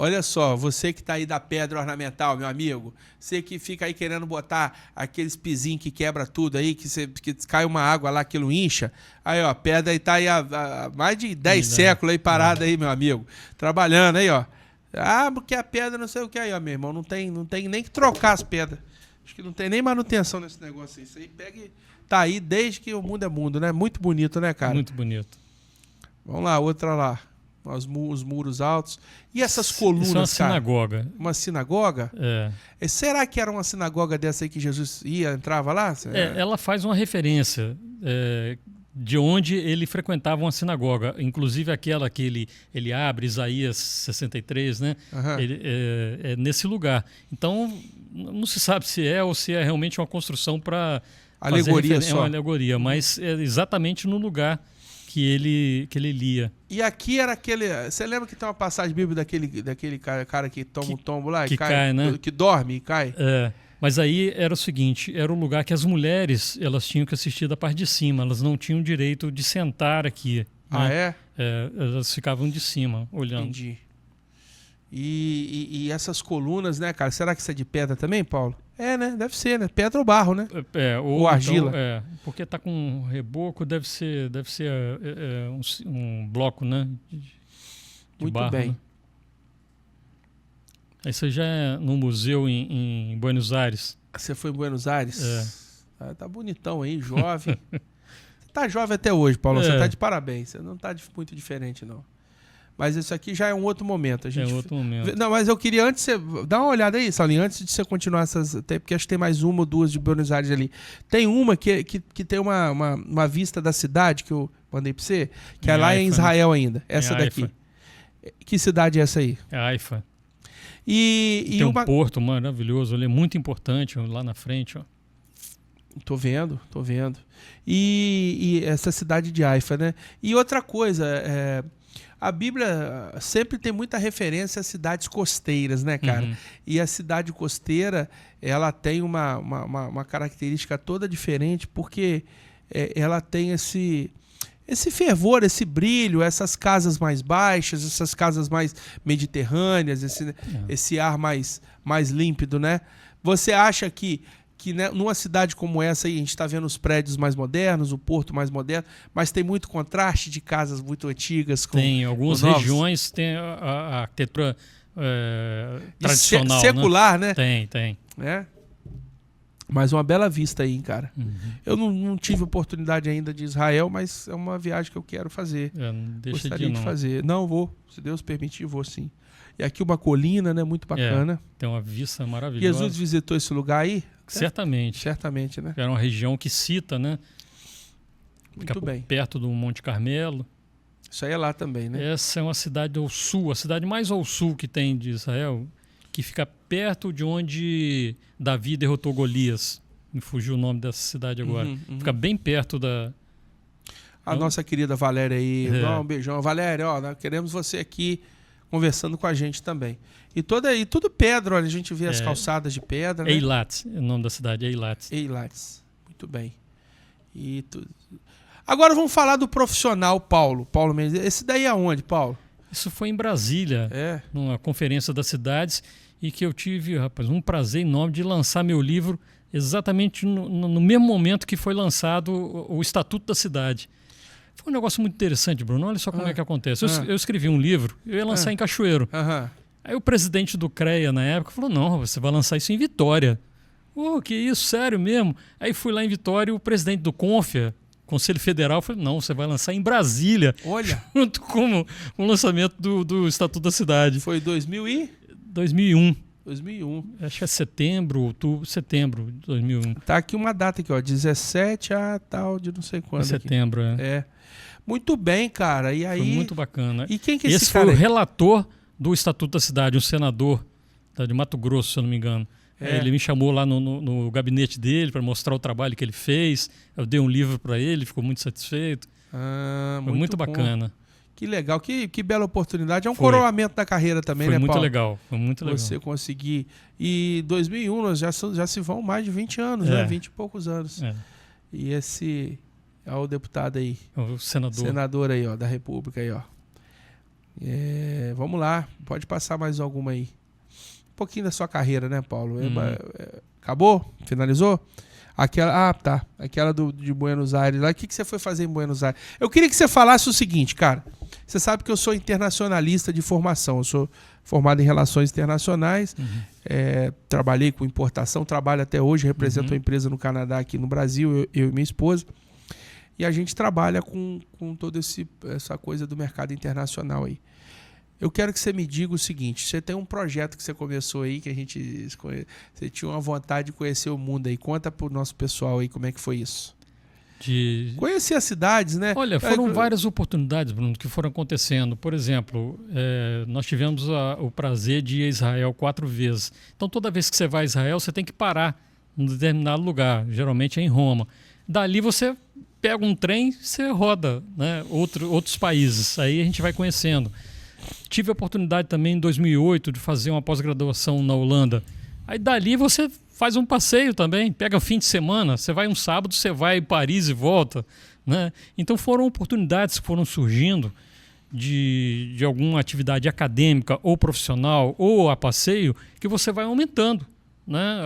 Olha só, você que tá aí da pedra ornamental, meu amigo, você que fica aí querendo botar aqueles pizinhos que quebra tudo aí, que cai uma água lá, aquilo incha. Aí, ó, a pedra aí tá aí há mais de 10 séculos aí parada aí, meu amigo. Trabalhando aí, ó. Ah, porque a pedra não sei o que aí, ó, meu irmão. Não tem nem que trocar as pedras. Acho que não tem nem manutenção nesse negócio aí. Isso aí pega e tá aí desde que o mundo é mundo, né? Muito bonito, né, cara? Muito bonito. Vamos lá, outra lá. Os muros altos. E essas colunas, Isso é uma cara? sinagoga. Uma sinagoga? É. Será que era uma sinagoga dessa aí que Jesus entrava lá? Ela faz uma referência de onde ele frequentava uma sinagoga. Inclusive aquela que ele abre, Isaías 63, né? Aham. É nesse lugar. Então, não se sabe se é ou se é realmente uma construção para... Alegoria só. É uma alegoria, mas é exatamente no lugar que ele lia. E aqui era aquele... Você lembra que tem uma passagem bíblica daquele cara que toma um tombo lá? Que cai, né? Que dorme e cai? Mas aí era o seguinte, era o lugar que as mulheres elas tinham que assistir da parte de cima, elas não tinham direito de sentar aqui. Ah, né? Elas ficavam de cima, olhando. Entendi. E essas colunas, né, cara? Será que isso é de pedra também, Paulo? É, né? Deve ser, né? Pedra ou barro, né? Ou argila. Então, porque tá com um reboco, deve ser um bloco, né? De Muito barro, bem. né? Isso já é no museu em Buenos Aires. Você foi em Buenos Aires? Tá bonitão aí, jovem. Você tá jovem até hoje, Paulo. Você tá de parabéns. Você não tá muito diferente, não. Mas isso aqui já é um outro momento. Outro momento. Não, mas eu queria antes você... Dá uma olhada aí, Saulinho, antes de você continuar essas... Porque acho que tem mais uma ou duas de Buenos Aires ali. Tem uma que tem uma vista da cidade que eu mandei pra você, que é lá em Israel ainda. Essa daqui. Que cidade é essa aí? É Haifa. Tem um porto maravilhoso ali, muito importante lá na frente, ó. Tô vendo. E essa cidade de Haifa, né? E outra coisa, a Bíblia sempre tem muita referência às cidades costeiras, né, cara? Uhum. E a cidade costeira, ela tem uma característica toda diferente, porque ela tem esse fervor, esse brilho, essas casas mais baixas, essas casas mais mediterrâneas, esse ar mais límpido, né? Você acha que né, numa cidade como essa aí, a gente está vendo os prédios mais modernos, o porto mais moderno, mas tem muito contraste de casas muito antigas com Tem, algumas regiões tem a arquitetura tradicional. Secular, né? Tem. Mas uma bela vista aí, cara. Uhum. Eu não tive oportunidade ainda de Israel, mas é uma viagem que eu quero fazer. Não deixa Gostaria de não. fazer. Não, vou. Se Deus permitir, vou sim. E aqui uma colina, né? Muito bacana. Tem uma vista maravilhosa. Jesus visitou esse lugar aí? Certamente. Certamente, né? Era uma região que cita, né? Muito bem. Perto do Monte Carmelo. Isso aí é lá também, né? Essa é uma cidade ao sul, a cidade mais ao sul que tem de Israel, que fica perto de onde Davi derrotou Golias. Me fugiu o nome dessa cidade agora. Uhum. Fica bem perto da... A nossa querida Valéria aí. Um beijão. Valéria, ó, nós queremos você aqui conversando com a gente também. E tudo pedra, olha, a gente vê as calçadas de pedra, né? Eilat, é o nome da cidade, Eilat. Muito bem. Agora vamos falar do profissional Paulo Mendes. Esse daí é onde, Paulo? Isso foi em Brasília, numa conferência das cidades, e que eu tive, rapaz, um prazer enorme de lançar meu livro exatamente no mesmo momento que foi lançado o Estatuto da Cidade. Foi um negócio muito interessante, Bruno. Olha só como é que acontece. Eu escrevi um livro, eu ia lançar em Cachoeiro. Aí o presidente do CREA na época falou, não, você vai lançar isso em Vitória. Que isso, sério mesmo? Aí fui lá em Vitória e o presidente do CONFIA, Conselho Federal, falou, não, você vai lançar em Brasília. Olha! Junto com o lançamento do Estatuto da Cidade. Foi 2001. 2001. Acho que é setembro de 2001. Tá aqui uma data aqui, ó, 17 a tal de não sei quando. Setembro, Muito bem, cara. E aí... Foi muito bacana. E quem que é esse cara? Foi o relator do Estatuto da Cidade, um senador de Mato Grosso, se eu não me engano. Ele me chamou lá no gabinete dele para mostrar o trabalho que ele fez. Eu dei um livro para ele, ficou muito satisfeito. Foi muito bacana. Que legal, que bela oportunidade. É um coroamento da carreira também, né, Paulo? Foi muito legal. Você conseguir. E 2001 nós já se vão mais de 20 anos, né? 20 e poucos anos. E Olha o deputado aí. O senador. Senador aí, ó, da República aí, ó. Vamos lá, pode passar mais alguma aí. Um pouquinho da sua carreira, né, Paulo? Acabou? Finalizou? Aquela, tá. Aquela de Buenos Aires lá. O que você foi fazer em Buenos Aires? Eu queria que você falasse o seguinte, cara. Você sabe que eu sou internacionalista de formação. Eu sou formado em relações internacionais. Trabalhei com importação, trabalho até hoje, represento uma empresa no Canadá, aqui no Brasil, eu e minha esposa. E a gente trabalha com toda essa coisa do mercado internacional aí. Eu quero que você me diga o seguinte, você tem um projeto que você começou aí, que você tinha uma vontade de conhecer o mundo aí. Conta pro nosso pessoal aí como é que foi isso. Conhecer as cidades, né? Olha, foram várias oportunidades, Bruno, que foram acontecendo. Por exemplo, nós tivemos o prazer de ir a Israel 4 vezes. Então, toda vez que você vai a Israel, você tem que parar em um determinado lugar, geralmente é em Roma. Dali você pega um trem, você roda, né, outros países. Aí a gente vai conhecendo. Tive a oportunidade também em 2008 de fazer uma pós-graduação na Holanda. Aí dali você faz um passeio também, pega fim de semana, você vai um sábado, você vai em Paris e volta, né? Então foram oportunidades que foram surgindo de alguma atividade acadêmica ou profissional ou a passeio que você vai aumentando, né?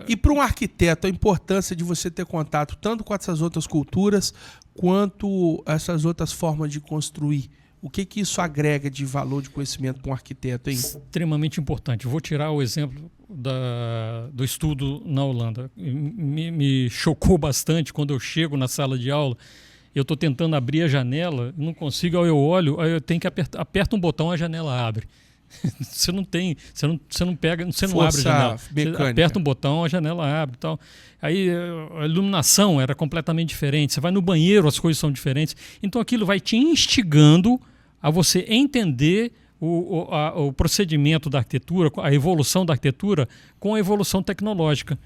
E para um arquiteto, a importância de você ter contato tanto com essas outras culturas quanto essas outras formas de construir. O que isso agrega de valor de conhecimento para um arquiteto, hein? Extremamente importante. Vou tirar o exemplo do estudo na Holanda. Me chocou bastante quando eu chego na sala de aula, eu estou tentando abrir a janela, não consigo, aí eu olho, aí eu tenho que aperta um botão, a janela abre. Você não abre a janela. Você aperta um botão, a janela abre e tal. Aí a iluminação era completamente diferente. Você vai no banheiro, as coisas são diferentes. Então aquilo vai te instigando a você entender o procedimento da arquitetura, a evolução da arquitetura com a evolução tecnológica.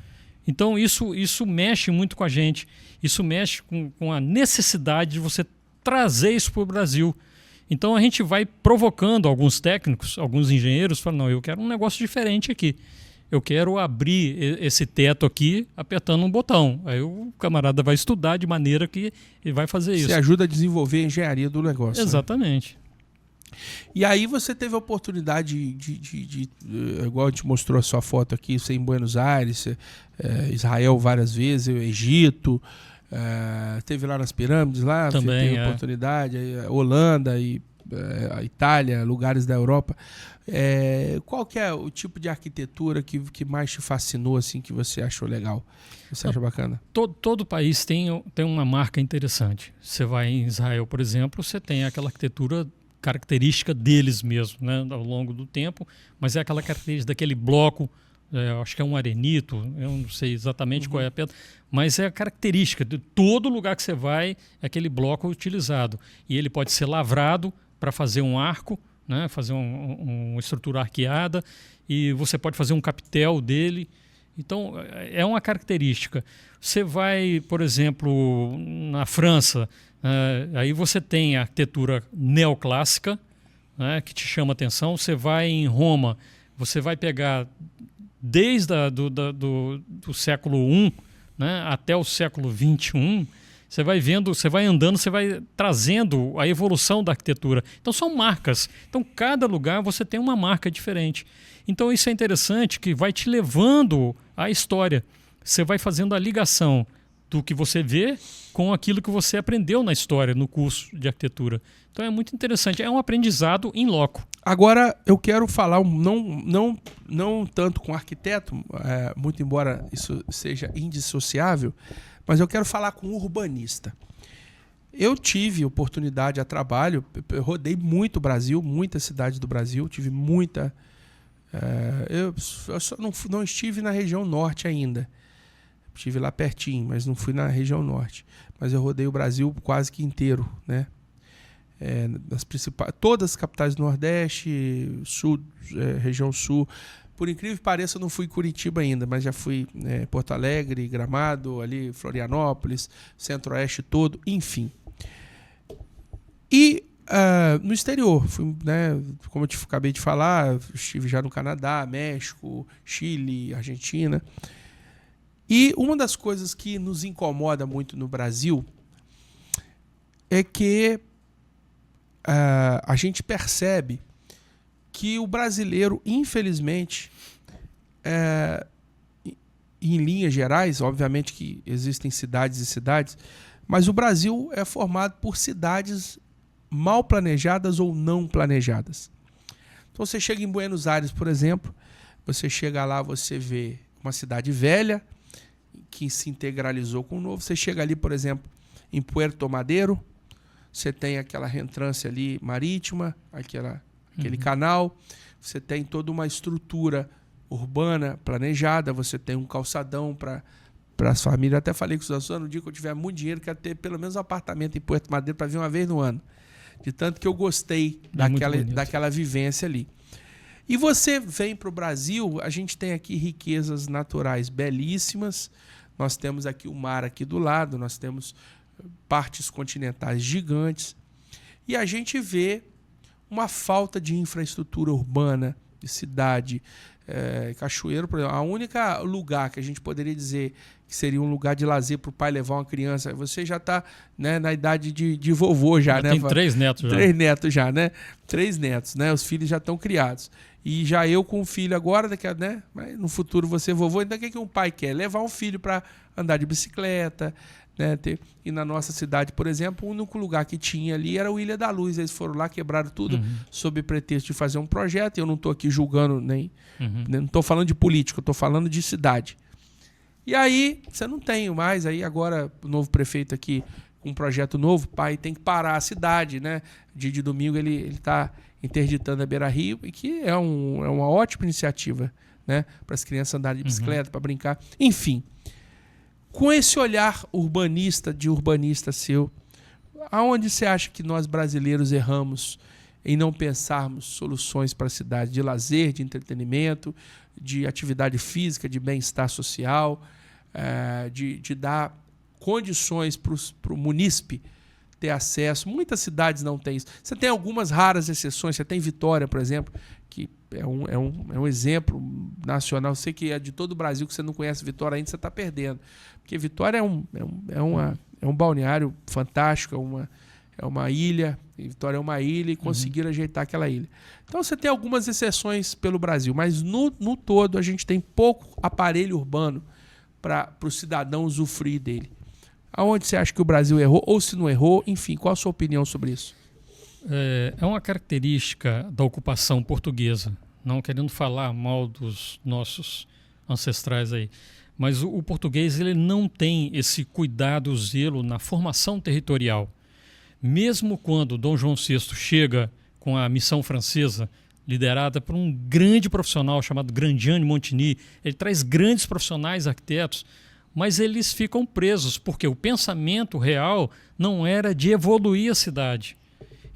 Então isso mexe muito com a gente. Isso mexe com a necessidade de você trazer isso para o Brasil. Então a gente vai provocando alguns técnicos, alguns engenheiros, falando, não, eu quero um negócio diferente aqui. Eu quero abrir esse teto aqui apertando um botão. Aí o camarada vai estudar de maneira que ele vai fazer isso. Você ajuda a desenvolver a engenharia do negócio. Exatamente. Né? E aí você teve a oportunidade igual a gente mostrou a sua foto aqui, você em Buenos Aires, Israel várias vezes, Egito, teve lá nas pirâmides, lá também você teve a oportunidade, Holanda e a Itália, lugares da Europa. Qual que é o tipo de arquitetura que mais te fascinou, assim, que você achou legal? Você acha bacana? Todo país tem uma marca interessante. Você vai em Israel, por exemplo, você tem aquela arquitetura característica deles mesmo, né, ao longo do tempo, mas é aquela característica daquele bloco, acho que é um arenito, eu não sei exatamente qual é a pedra, mas é a característica de todo lugar que você vai, é aquele bloco utilizado. E ele pode ser lavrado para fazer um arco, né, fazer uma estrutura arqueada, e você pode fazer um capitel dele. Então, é uma característica. Você vai, por exemplo, na França, aí você tem a arquitetura neoclássica, né, que te chama atenção. Você vai em Roma, você vai pegar desde do século I, né, até o século XXI, você vai vendo, você vai andando, você vai trazendo a evolução da arquitetura. Então são marcas. Então cada lugar você tem uma marca diferente. Então isso é interessante, que vai te levando à história. Você vai fazendo a ligação do que você vê com aquilo que você aprendeu na história, no curso de arquitetura. Então é muito interessante. É um aprendizado in loco. Agora eu quero falar, não tanto com arquiteto, muito embora isso seja indissociável, mas eu quero falar com urbanista. Eu tive oportunidade a trabalho, eu rodei muito o Brasil, muitas cidades do Brasil, tive muita... eu só não estive na região norte ainda. Estive lá pertinho, mas não fui na região norte. Mas eu rodei o Brasil quase que inteiro, né? Nas principais, todas as capitais do Nordeste, Sul, região Sul. Por incrível que pareça, eu não fui em Curitiba ainda, mas já fui Porto Alegre, Gramado, ali Florianópolis, Centro-Oeste todo, enfim. E no exterior, fui, né, como eu acabei de falar, estive já no Canadá, México, Chile, Argentina. E uma das coisas que nos incomoda muito no Brasil é que a gente percebe que o brasileiro, infelizmente, em linhas gerais, obviamente que existem cidades e cidades, mas o Brasil é formado por cidades mal planejadas ou não planejadas. Então você chega em Buenos Aires, por exemplo, você chega lá, você vê uma cidade velha que se integralizou com o novo. Você chega ali, por exemplo, em Puerto Madero, você tem aquela reentrância ali marítima, aquele canal, você tem toda uma estrutura urbana planejada, você tem um calçadão para as famílias. Eu até falei com os Suzano, no dia que eu tiver muito dinheiro, quero ter pelo menos um apartamento em Puerto Madero para vir uma vez no ano. De tanto que eu gostei daquela vivência ali. E você vem para o Brasil, a gente tem aqui riquezas naturais belíssimas, nós temos aqui o mar aqui do lado, nós temos partes continentais gigantes, e a gente vê uma falta de infraestrutura urbana, de cidade. Cachoeiro, por exemplo, a única lugar que a gente poderia dizer que seria um lugar de lazer para o pai levar uma criança, você já está, né, na idade de vovô já, né? Tem 3 netos já. 3 netos já, né? 3 netos, né? Os filhos já estão criados. E já eu com um filho agora, né? Mas no futuro você é vovô, então o que um pai quer? Levar um filho para andar de bicicleta, né? E na nossa cidade, por exemplo, o único lugar que tinha ali era o Ilha da Luz. Eles foram lá, quebraram tudo sob pretexto de fazer um projeto. Eu não estou aqui julgando, não estou falando de político, estou falando de cidade. E aí, você não tem mais. Aí agora, o novo prefeito aqui, com um projeto novo, pai tem que parar a cidade, né? Dia de domingo ele está interditando a Beira-Rio, e que é uma ótima iniciativa, né? Para as crianças andarem de bicicleta, para brincar. Enfim, com esse olhar urbanista seu, aonde você acha que nós brasileiros erramos em não pensarmos soluções para a cidade de lazer, de entretenimento, de atividade física, de bem-estar social, de dar condições para o munícipe ter acesso? Muitas cidades não têm isso. Você tem algumas raras exceções. Você tem Vitória, por exemplo, que é um exemplo nacional. Eu sei que é de todo o Brasil, que você não conhece Vitória ainda, você está perdendo. Porque Vitória é um balneário fantástico, é uma ilha. Vitória é uma ilha e conseguiram ajeitar aquela ilha. Então você tem algumas exceções pelo Brasil, mas no todo a gente tem pouco aparelho urbano para o cidadão usufruir dele. Aonde você acha que o Brasil errou, ou se não errou? Enfim, qual a sua opinião sobre isso? É uma característica da ocupação portuguesa, não querendo falar mal dos nossos ancestrais aí, mas o português ele não tem esse cuidado, zelo na formação territorial. Mesmo quando Dom João VI chega com a missão francesa, liderada por um grande profissional chamado Grandiane Montigny, ele traz grandes profissionais arquitetos, mas eles ficam presos, porque o pensamento real não era de evoluir a cidade.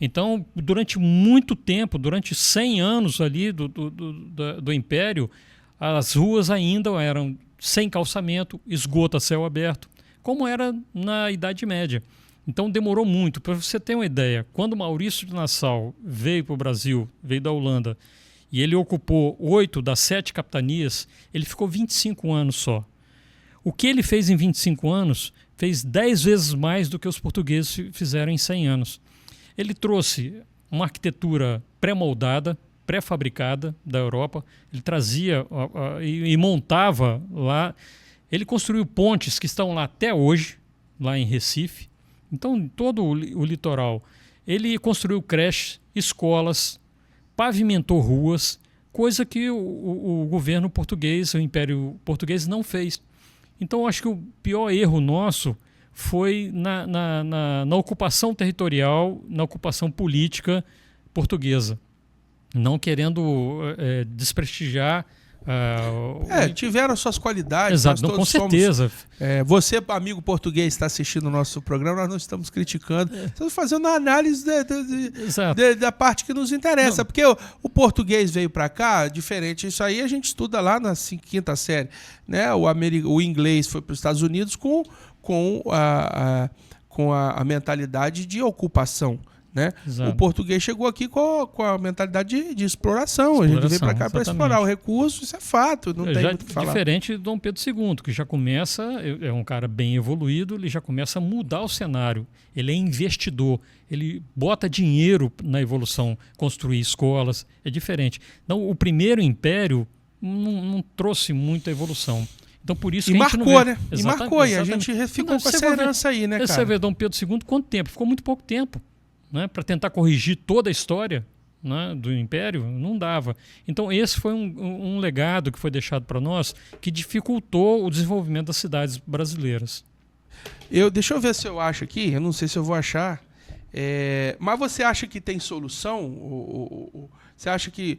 Então, durante muito tempo, durante 100 anos ali do Império, as ruas ainda eram sem calçamento, esgoto a céu aberto, como era na Idade Média. Então demorou muito. Para você ter uma ideia, quando Maurício de Nassau veio para o Brasil, veio da Holanda, e ele ocupou 8 das 7 capitanias, ele ficou 25 anos só. O que ele fez em 25 anos, fez 10 vezes mais do que os portugueses fizeram em 100 anos. Ele trouxe uma arquitetura pré-moldada, pré-fabricada da Europa, ele trazia e montava lá. Ele construiu pontes que estão lá até hoje, lá em Recife. Então, em todo o litoral, ele construiu creches, escolas, pavimentou ruas, coisa que o governo português, o Império Português, não fez. Então, eu acho que o pior erro nosso foi na ocupação territorial, na ocupação política portuguesa, não querendo desprestigiar. Tiveram suas qualidades. Exato, não, com certeza. Você, amigo português, está assistindo o nosso programa, nós não estamos criticando, estamos fazendo uma análise da parte que nos interessa, não. Porque o português veio para cá, diferente, isso aí a gente estuda lá na 5ª série, né? O inglês foi para os Estados Unidos com a mentalidade de ocupação, né? Exato. O português chegou aqui com a mentalidade de exploração. A gente veio para cá para explorar o recurso, isso é fato, não tem muito o que falar. Diferente do Dom Pedro II, que já começa, é um cara bem evoluído, ele já começa a mudar o cenário. Ele é investidor, ele bota dinheiro na evolução, construir escolas, é diferente. Então, o primeiro império não trouxe muita evolução. Então, por isso e que a gente marcou, não vê. né? E marcou, e a gente ficou com essa herança aí, né, cara? Você vê Dom Pedro II, quanto tempo? Ficou muito pouco tempo, né? Para tentar corrigir toda a história, né, do Império, não dava. Então, esse foi um legado que foi deixado para nós que dificultou o desenvolvimento das cidades brasileiras. Deixa eu ver se eu acho aqui, eu não sei se eu vou achar. Mas você acha que tem solução? Você acha que...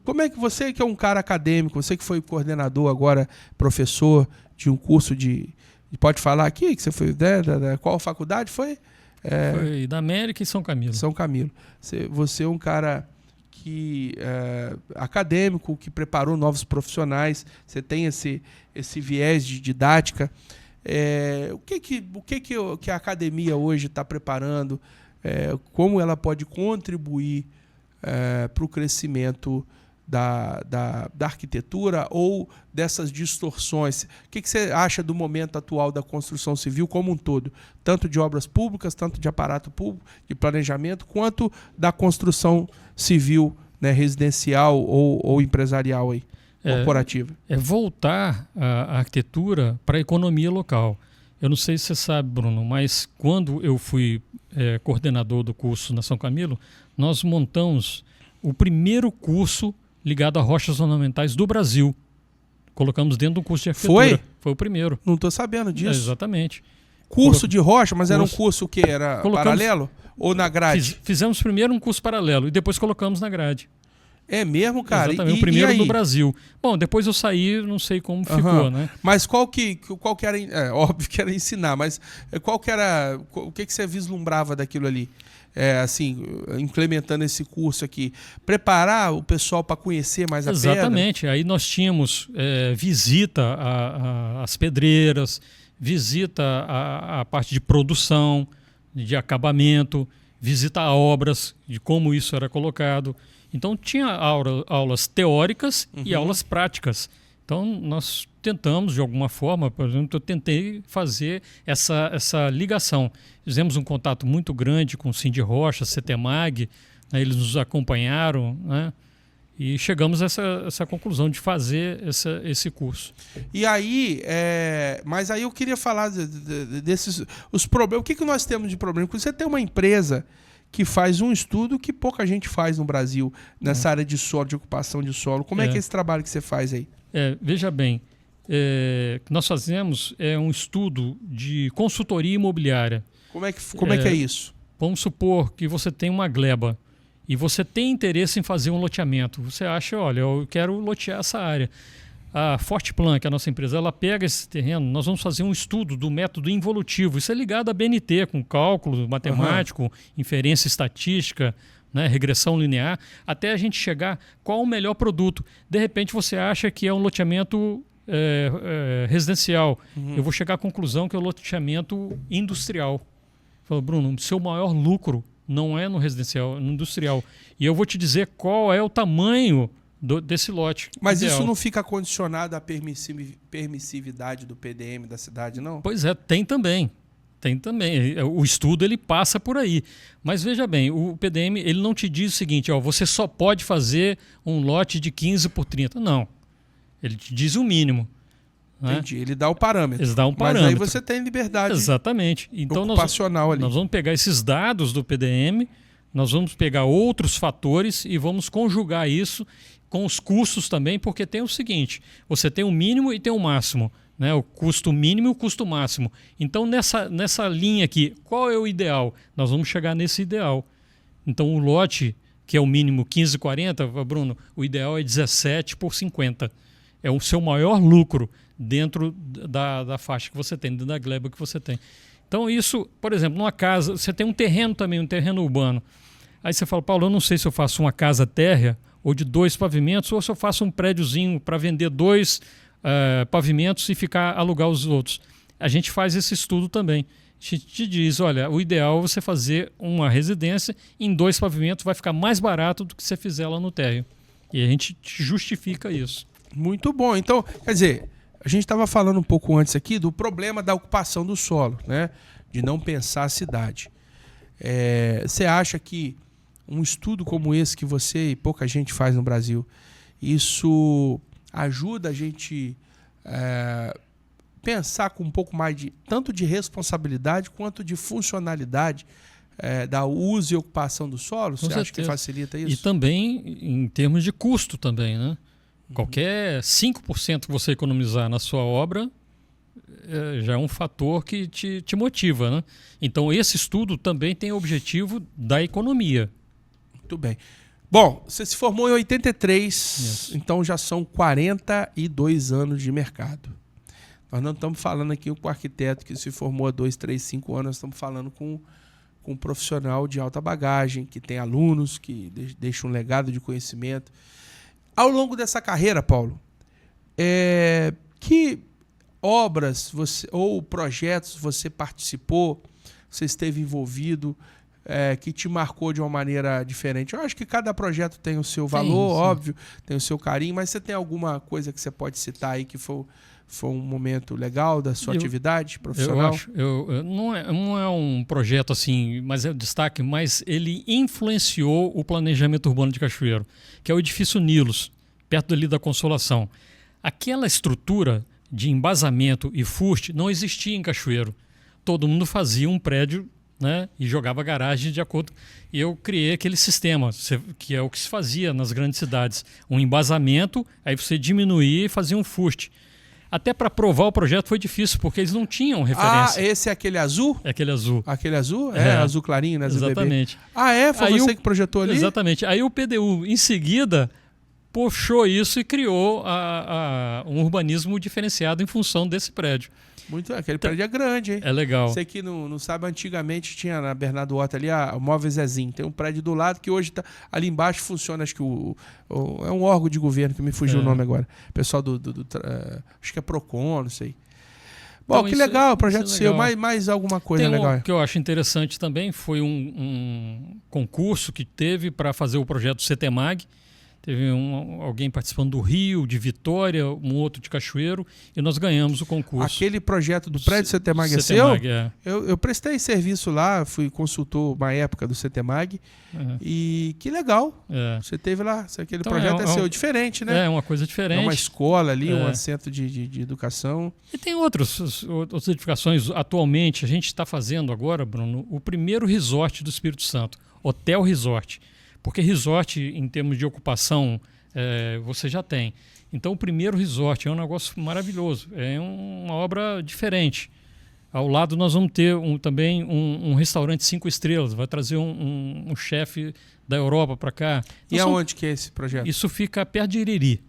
Como é que você, que é um cara acadêmico, você que foi coordenador agora, professor de um curso pode falar aqui que você foi... qual faculdade foi? Foi da América e São Camilo. São Camilo. Você é um cara acadêmico, que preparou novos profissionais, você tem esse viés de didática. O que a academia hoje está preparando? Como ela pode contribuir para o crescimento da arquitetura ou dessas distorções? O que você acha do momento atual da construção civil como um todo? Tanto de obras públicas, tanto de aparato público, de planejamento, quanto da construção civil, né, residencial ou empresarial aí, corporativa? Voltar a arquitetura para a economia local. Eu não sei se você sabe, Bruno, mas quando eu fui coordenador do curso na São Camilo, nós montamos o primeiro curso ligado a rochas ornamentais do Brasil. Colocamos dentro do curso de arquitetura. Foi o primeiro. Não estou sabendo disso. Exatamente. Curso de rocha, mas era um curso que era paralelo ou na grade? Fizemos primeiro um curso paralelo e depois colocamos na grade. É mesmo, cara? Exatamente, o primeiro no Brasil. Bom, depois eu saí, não sei como ficou, né? Mas qual que era... óbvio que era ensinar, mas qual que era... O que você vislumbrava daquilo ali? Assim, implementando esse curso aqui. Preparar o pessoal para conhecer mais a pedra? Exatamente. Aí nós tínhamos visita às pedreiras, visita à parte de produção, de acabamento, visita a obras, de como isso era colocado. Então, tinha aulas teóricas e aulas práticas. Então, nós tentamos, de alguma forma, por exemplo, eu tentei fazer essa ligação. Fizemos um contato muito grande com o Cindy Rocha, CETEMAG, né, eles nos acompanharam, né, e chegamos a essa conclusão de fazer esse curso. E aí, mas aí eu queria falar desses os problemas. O que nós temos de problema? Porque você tem uma empresa que faz um estudo que pouca gente faz no Brasil, nessa área de solo, de ocupação de solo. Como é que é esse trabalho que você faz aí? Veja bem, nós fazemos um estudo de consultoria imobiliária. Como é que é isso? Vamos supor que você tem uma gleba e você tem interesse em fazer um loteamento. Você acha, olha, eu quero lotear essa área. A Forteplan, que é a nossa empresa, ela pega esse terreno, nós vamos fazer um estudo do método involutivo. Isso é ligado à BNT, com cálculo matemático, inferência estatística, né, regressão linear, até a gente chegar qual o melhor produto. De repente você acha que é um loteamento residencial. Eu vou chegar à conclusão que é o loteamento industrial. Falo, Bruno, seu maior lucro não é no residencial, é no industrial. E eu vou te dizer qual é o tamanho desse lote. Mas ideal. Isso não fica condicionado à permissividade do PDM da cidade, não? Pois é, tem também. Tem também. O estudo ele passa por aí. Mas veja bem, o PDM ele não te diz o seguinte, você só pode fazer um lote de 15 por 30. Não. Ele te diz o mínimo. Entendi. Né? Ele dá o parâmetro. Ele dá um parâmetro. Mas aí você tem liberdade então, ocupacional ali. Nós vamos pegar esses dados do PDM, nós vamos pegar outros fatores e vamos conjugar isso com os custos também, porque tem o seguinte, você tem o mínimo e tem o máximo, né? O custo mínimo e o custo máximo. Então, nessa linha aqui, qual é o ideal? Nós vamos chegar nesse ideal. Então, o lote, que é o mínimo 15,40, Bruno, o ideal é 17 por 50. É o seu maior lucro dentro da faixa que você tem, dentro da gleba que você tem. Então, isso, por exemplo, numa casa, você tem um terreno também, um terreno urbano. Aí você fala, Paulo, eu não sei se eu faço uma casa térrea ou de 2 pavimentos, ou se eu faço um prédiozinho para vender 2 pavimentos e alugar os outros. A gente faz esse estudo também. te diz, olha, o ideal é você fazer uma residência em 2 pavimentos, vai ficar mais barato do que você fizer lá no térreo. E a gente te justifica isso. Muito bom. Então, quer dizer, a gente estava falando um pouco antes aqui do problema da ocupação do solo, né? De não pensar a cidade. Você acha que um estudo como esse que você e pouca gente faz no Brasil, isso ajuda a gente pensar com um pouco mais tanto de responsabilidade quanto de funcionalidade da uso e ocupação do solo? Você acha que facilita isso? E também em termos de custo também, né? Qualquer 5% que você economizar na sua obra já é um fator que te motiva, né? Então esse estudo também tem o objetivo da economia. Muito bem. Bom, você se formou em 83, Isso. Então já são 42 anos de mercado. Nós não estamos falando aqui com o arquiteto que se formou há 2, 3, 5 anos, nós estamos falando com um profissional de alta bagagem, que tem alunos, que deixa um legado de conhecimento. Ao longo dessa carreira, Paulo, que obras ou projetos você participou, você esteve envolvido, que te marcou de uma maneira diferente? Eu acho que cada projeto tem o seu valor, óbvio, tem o seu carinho, mas você tem alguma coisa que você pode citar aí que foi um momento legal da sua atividade profissional? Não é um projeto assim, mas é o destaque, mas ele influenciou o planejamento urbano de Cachoeiro, que é o edifício Nilos, perto ali da Consolação. Aquela estrutura de embasamento e fuste não existia em Cachoeiro. Todo mundo fazia um prédio, né, e jogava garagem de acordo. E eu criei aquele sistema, que é o que se fazia nas grandes cidades. Um embasamento, aí você diminuía e fazia um fuste. Até para provar o projeto foi difícil, porque eles não tinham referência. Ah, esse é aquele azul? É aquele azul. Aquele azul? Azul clarinho, né? Azul Exatamente. Bebê. Foi você que projetou ali? Exatamente. Aí o PDU, em seguida, puxou isso e criou um urbanismo diferenciado em função desse prédio. Aquele prédio é grande, hein? É legal. Você que não sabe, antigamente tinha na Bernardo Horta ali o Móveis Zezinho. Tem um prédio do lado que hoje tá ali embaixo, funciona, acho que é um órgão de governo, que me fugiu o nome agora. Pessoal acho que é Procon, não sei. Bom, então, que legal, o projeto seu. Mais alguma coisa legal? O que eu acho interessante também foi um concurso que teve para fazer o projeto CETEMAG. Teve alguém participando do Rio, de Vitória, um outro de Cachoeiro, e nós ganhamos o concurso. Aquele projeto do prédio CETEMAG é seu? Eu prestei serviço lá, fui consultor uma época do CETEMAG, e que legal. Você teve lá, aquele projeto é seu, diferente, né? É uma coisa diferente. É uma escola ali, um centro de educação. E tem outras edificações. Atualmente, a gente está fazendo agora, Bruno, o primeiro resort do Espírito Santo, Hotel Resort. Porque resort, em termos de ocupação, você já tem. Então, o primeiro resort é um negócio maravilhoso. É uma obra diferente. Ao lado, nós vamos ter também um restaurante 5 estrelas. Vai trazer um chefe da Europa para cá. Então, e aonde que é esse projeto? Isso fica perto de Iriri.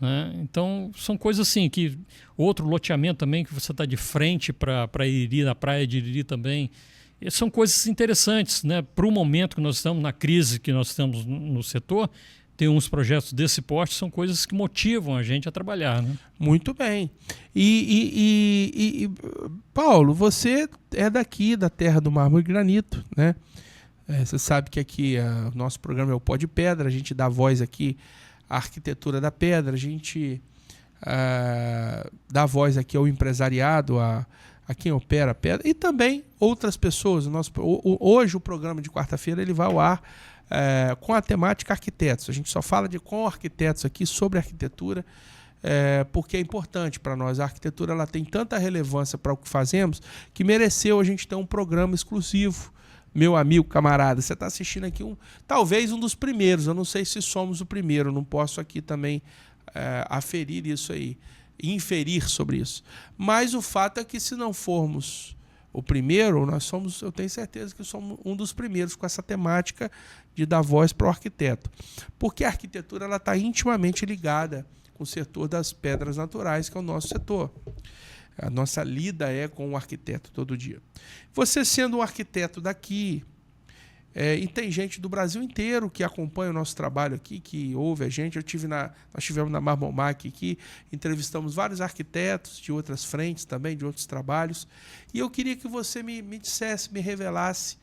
Né? Então, são coisas assim que... Outro loteamento também, que você está de frente para Iriri, na praia de Iriri também. São coisas interessantes, né? Para o momento que nós estamos, na crise que nós estamos no setor, ter uns projetos desse porte são coisas que motivam a gente a trabalhar. Né? Muito bem. E Paulo, você é daqui, da terra do mármore e granito, né? Você sabe que aqui o nosso programa é o Pó de Pedra, a gente dá voz aqui à arquitetura da pedra, a gente dá voz aqui ao empresariado, a quem opera a pedra, e também outras pessoas. Hoje o programa de quarta-feira ele vai ao ar com a temática arquitetos. A gente só fala com arquitetos aqui sobre arquitetura, porque é importante para nós. A arquitetura ela tem tanta relevância para o que fazemos que mereceu a gente ter um programa exclusivo. Meu amigo, camarada, você está assistindo aqui talvez um dos primeiros. Eu não sei se somos o primeiro, não posso aqui também aferir isso aí, inferir sobre isso. Mas o fato é que se não formos o primeiro, eu tenho certeza que somos um dos primeiros com essa temática de dar voz para o arquiteto. Porque a arquitetura está intimamente ligada com o setor das pedras naturais, que é o nosso setor. A nossa lida é com o arquiteto todo dia. Você sendo um arquiteto daqui, E tem gente do Brasil inteiro que acompanha o nosso trabalho aqui, que ouve a gente. Nós tivemos na Marmomac aqui, entrevistamos vários arquitetos de outras frentes também, de outros trabalhos. E eu queria que você me dissesse, me revelasse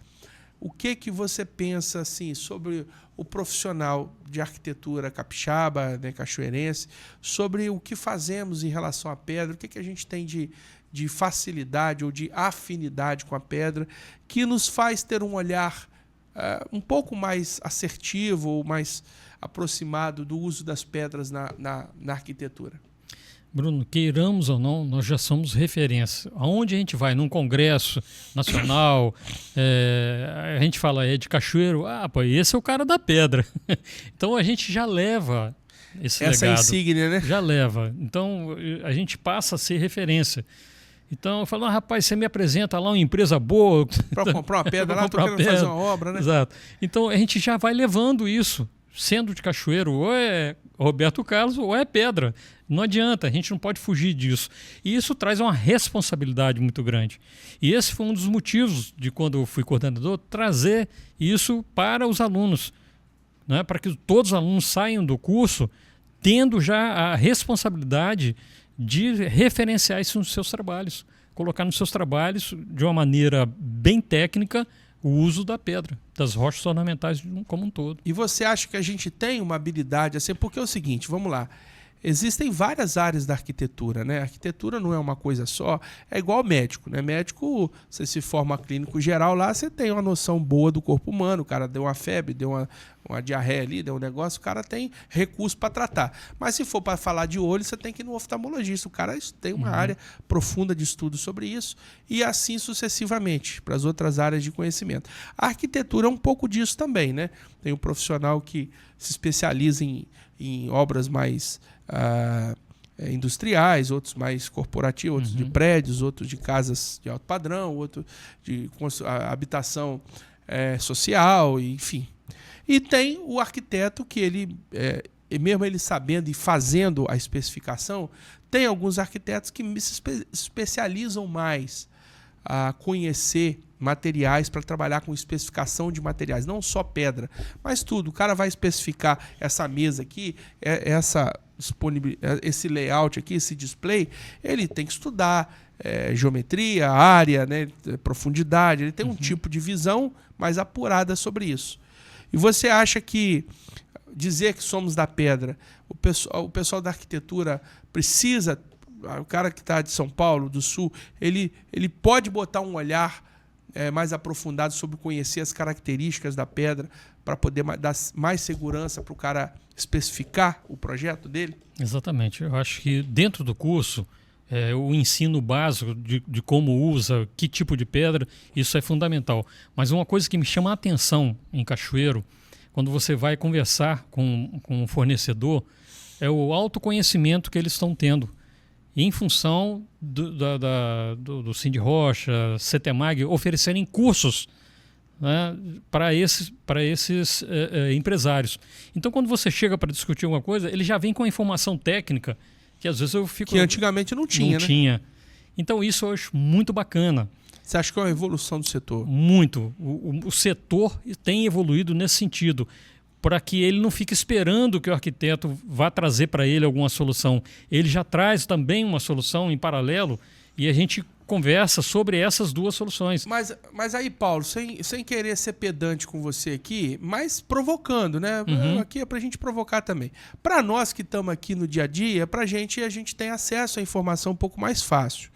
o que você pensa assim, sobre o profissional de arquitetura capixaba, né, cachoeirense, sobre o que fazemos em relação à pedra, o que a gente tem de facilidade ou de afinidade com a pedra, que nos faz ter um olhar um pouco mais assertivo ou mais aproximado do uso das pedras na arquitetura. Bruno, queiramos ou não, nós já somos referência. Aonde a gente vai, num congresso nacional, a gente fala, é de Cachoeiro, pô, esse é o cara da pedra. Então a gente já leva esse essa legado. Insígnia, né? Já leva. Então a gente passa a ser referência. Então eu falo, rapaz, você me apresenta lá uma empresa boa. Para comprar uma pedra lá, estou querendo fazer uma obra, né? Exato. Então a gente já vai levando isso. Sendo de Cachoeiro, ou é Roberto Carlos ou é pedra. Não adianta, a gente não pode fugir disso. E isso traz uma responsabilidade muito grande. E esse foi um dos motivos de, quando eu fui coordenador, trazer isso para os alunos, né? Para que todos os alunos saiam do curso tendo já a responsabilidade de referenciar isso nos seus trabalhos. Colocar nos seus trabalhos, de uma maneira bem técnica, o uso da pedra, das rochas ornamentais como um todo. E você acha que a gente tem uma habilidade assim? Porque é o seguinte, vamos lá. Existem várias áreas da arquitetura, né? A arquitetura não é uma coisa só, é igual médico, né? Médico, você se forma clínico geral lá, você tem uma noção boa do corpo humano, o cara deu uma febre, deu uma diarreia ali, deu um negócio, o cara tem recurso para tratar. Mas se for para falar de olho, você tem que ir no oftalmologista, o cara tem uma área profunda de estudo sobre isso, e assim sucessivamente, para as outras áreas de conhecimento. A arquitetura é um pouco disso também, né? Tem um profissional que se especializa em obras mais industriais, outros mais corporativos, outros de prédios, outros de casas de alto padrão, outros de habitação social, enfim. E tem o arquiteto que ele, mesmo ele sabendo e fazendo a especificação, tem alguns arquitetos que se especializam mais a conhecer materiais para trabalhar com especificação de materiais, não só pedra, mas tudo. O cara vai especificar essa mesa aqui, esse layout aqui, esse display, ele tem que estudar geometria, área, né, profundidade, ele tem um tipo de visão mais apurada sobre isso. E você acha que dizer que somos da pedra, o pessoal da arquitetura precisa, o cara que está de São Paulo, do Sul, ele pode botar um olhar mais aprofundado sobre conhecer as características da pedra para poder dar mais segurança para o cara especificar o projeto dele? Exatamente. Eu acho que dentro do curso, o ensino básico de como usa, que tipo de pedra, isso é fundamental. Mas uma coisa que me chama a atenção em Cachoeiro, quando você vai conversar com um fornecedor, é o autoconhecimento que eles estão tendo. Em função do Cindy Rocha, CETEMAG, oferecerem cursos, né, para esses empresários. Então, quando você chega para discutir alguma coisa, ele já vem com a informação técnica, que às vezes eu fico... Que antigamente não tinha, não tinha. Então, isso eu acho muito bacana. Você acha que é uma evolução do setor? Muito. O setor tem evoluído nesse sentido, para que ele não fique esperando que o arquiteto vá trazer para ele alguma solução. Ele já traz também uma solução em paralelo e a gente conversa sobre essas duas soluções. Mas aí, Paulo, sem querer ser pedante com você aqui, mas provocando, né? Aqui é para a gente provocar também. Para nós que estamos aqui no dia a dia, a gente tem acesso à informação um pouco mais fácil.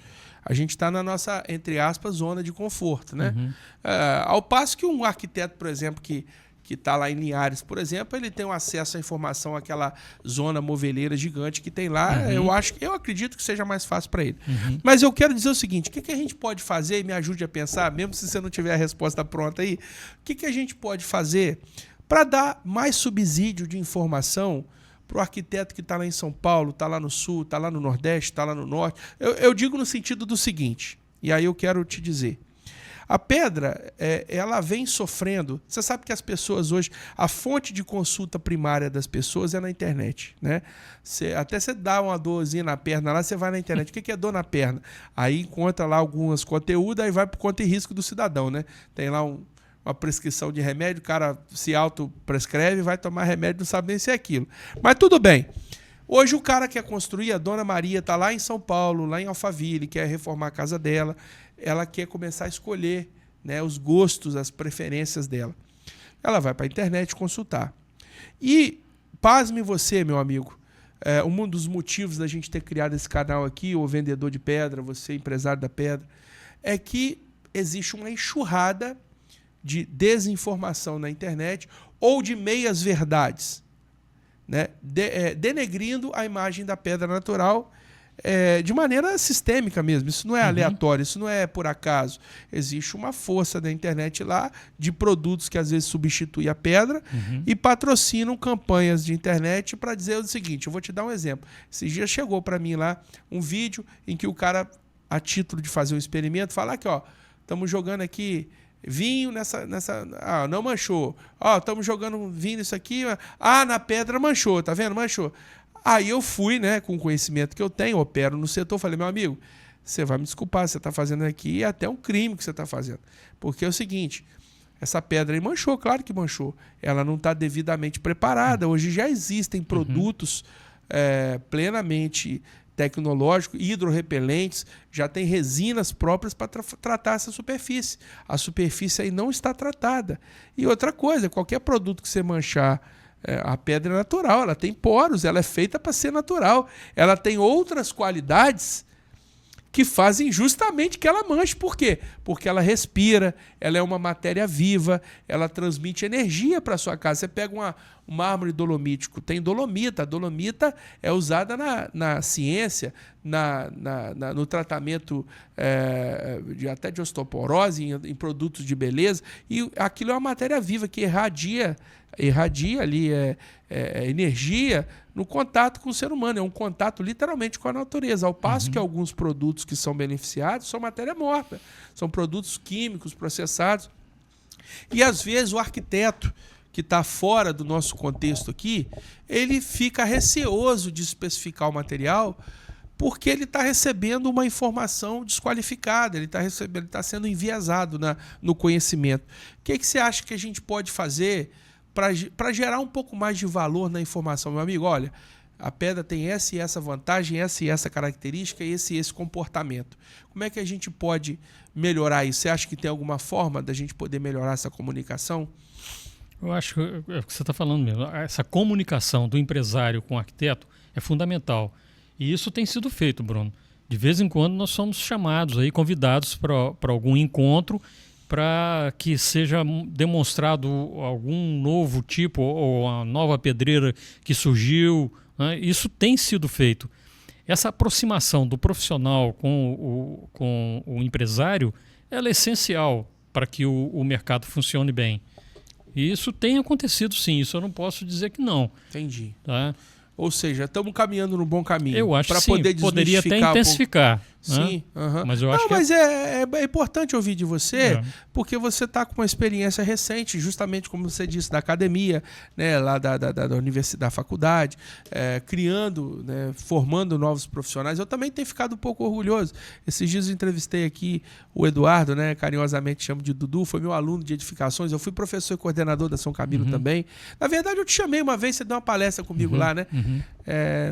A gente está na nossa, entre aspas, zona de conforto, né? Ao passo que um arquiteto, por exemplo, que está lá em Linhares, por exemplo, ele tem um acesso à informação, àquela zona moveleira gigante que tem lá. Eu acredito que seja mais fácil para ele. Mas eu quero dizer o seguinte, o que a gente pode fazer, e me ajude a pensar, mesmo se você não tiver a resposta pronta aí, o que a gente pode fazer para dar mais subsídio de informação para o arquiteto que está lá em São Paulo, está lá no Sul, está lá no Nordeste, está lá no Norte? Eu digo no sentido do seguinte, e aí eu quero te dizer. A pedra, ela vem sofrendo. Você sabe que as pessoas hoje, a fonte de consulta primária das pessoas é na internet, né? Até você dá uma dorzinha na perna lá, você vai na internet. O que é dor na perna? Aí encontra lá alguns conteúdos, aí vai para o conta e risco do cidadão, né? Tem lá uma prescrição de remédio, o cara se autoprescreve, vai tomar remédio, não sabe nem se é aquilo. Mas tudo bem. Hoje o cara quer construir, a dona Maria está lá em São Paulo, lá em Alphaville, quer reformar a casa dela, ela quer começar a escolher, né, os gostos, as preferências dela. Ela vai para a internet consultar. E, pasme você, meu amigo, um dos motivos da gente ter criado esse canal aqui, o Vendedor de Pedra, você empresário da pedra, é que existe uma enxurrada de desinformação na internet ou de meias-verdades, né? Denegrindo a imagem da pedra natural de maneira sistêmica mesmo. Isso não é aleatório, isso não é por acaso. Existe uma força da internet lá de produtos que às vezes substituem a pedra e patrocinam campanhas de internet para dizer o seguinte, eu vou te dar um exemplo. Esses dias chegou para mim lá um vídeo em que o cara, a título de fazer um experimento, fala que, ó, estamos jogando aqui vinho nessa não manchou. Ó, estamos jogando vinho nisso aqui. Na pedra manchou, tá vendo? Manchou. Aí eu fui, né, com o conhecimento que eu tenho, opero no setor, falei, meu amigo, você vai me desculpar, você está fazendo aqui é até um crime que você está fazendo. Porque é o seguinte, essa pedra aí manchou, claro que manchou. Ela não está devidamente preparada. Hoje já existem produtos plenamente tecnológicos, hidrorrepelentes, já tem resinas próprias para tratar essa superfície. A superfície aí não está tratada. E outra coisa, qualquer produto que você manchar, a pedra é natural, ela tem poros, ela é feita para ser natural. Ela tem outras qualidades que fazem justamente que ela manche. Por quê? Porque ela respira, ela é uma matéria viva, ela transmite energia para a sua casa. Você pega um mármore dolomítico, tem dolomita. A dolomita é usada na ciência, no tratamento até de osteoporose, em produtos de beleza. E aquilo é uma matéria viva que irradia ali energia no contato com o ser humano. É um contato literalmente com a natureza. Ao passo que alguns produtos que são beneficiados são matéria morta. São produtos químicos processados. E às vezes o arquiteto que está fora do nosso contexto aqui, ele fica receoso de especificar o material porque ele está recebendo uma informação desqualificada, ele está sendo enviesado no conhecimento. O que você acha que a gente pode fazer para gerar um pouco mais de valor na informação? Meu amigo, olha, a pedra tem essa e essa vantagem, essa e essa característica, esse e esse comportamento. Como é que a gente pode melhorar isso? Você acha que tem alguma forma da gente poder melhorar essa comunicação? Eu acho que é o que você está falando mesmo. Essa comunicação do empresário com o arquiteto é fundamental. E isso tem sido feito, Bruno. De vez em quando nós somos chamados, aí, convidados para algum encontro para que seja demonstrado algum novo tipo ou uma nova pedreira que surgiu, né? Isso tem sido feito. Essa aproximação do profissional com o empresário, ela é essencial para que o mercado funcione bem. E isso tem acontecido, sim. Isso eu não posso dizer que não. Entendi. Tá? Ou seja, estamos caminhando no bom caminho. Eu acho que sim, poder poderia até intensificar. Sim, né? Mas eu acho mas é importante ouvir de você, porque você está com uma experiência recente, justamente como você disse, da academia, né, lá da universidade, da faculdade, criando, né, formando novos profissionais. Eu também tenho ficado um pouco orgulhoso. Esses dias eu entrevistei aqui o Eduardo, né, carinhosamente chamo de Dudu, foi meu aluno de edificações. Eu fui professor e coordenador da São Camilo também. Na verdade, eu te chamei uma vez, você deu uma palestra comigo lá, né?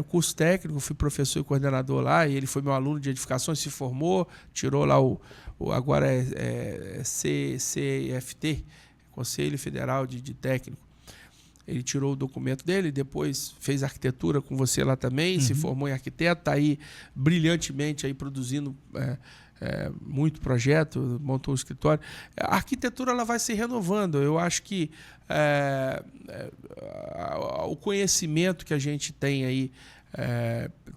Curso técnico, fui professor e coordenador lá, e ele foi meu aluno de edificações, se formou, tirou lá agora CFT, Conselho Federal de Técnico. Ele tirou o documento dele, depois fez arquitetura com você lá também, se formou em arquiteto, está aí brilhantemente aí produzindo muito projeto, montou um escritório. A arquitetura ela vai se renovando. Eu acho que o conhecimento que a gente tem aí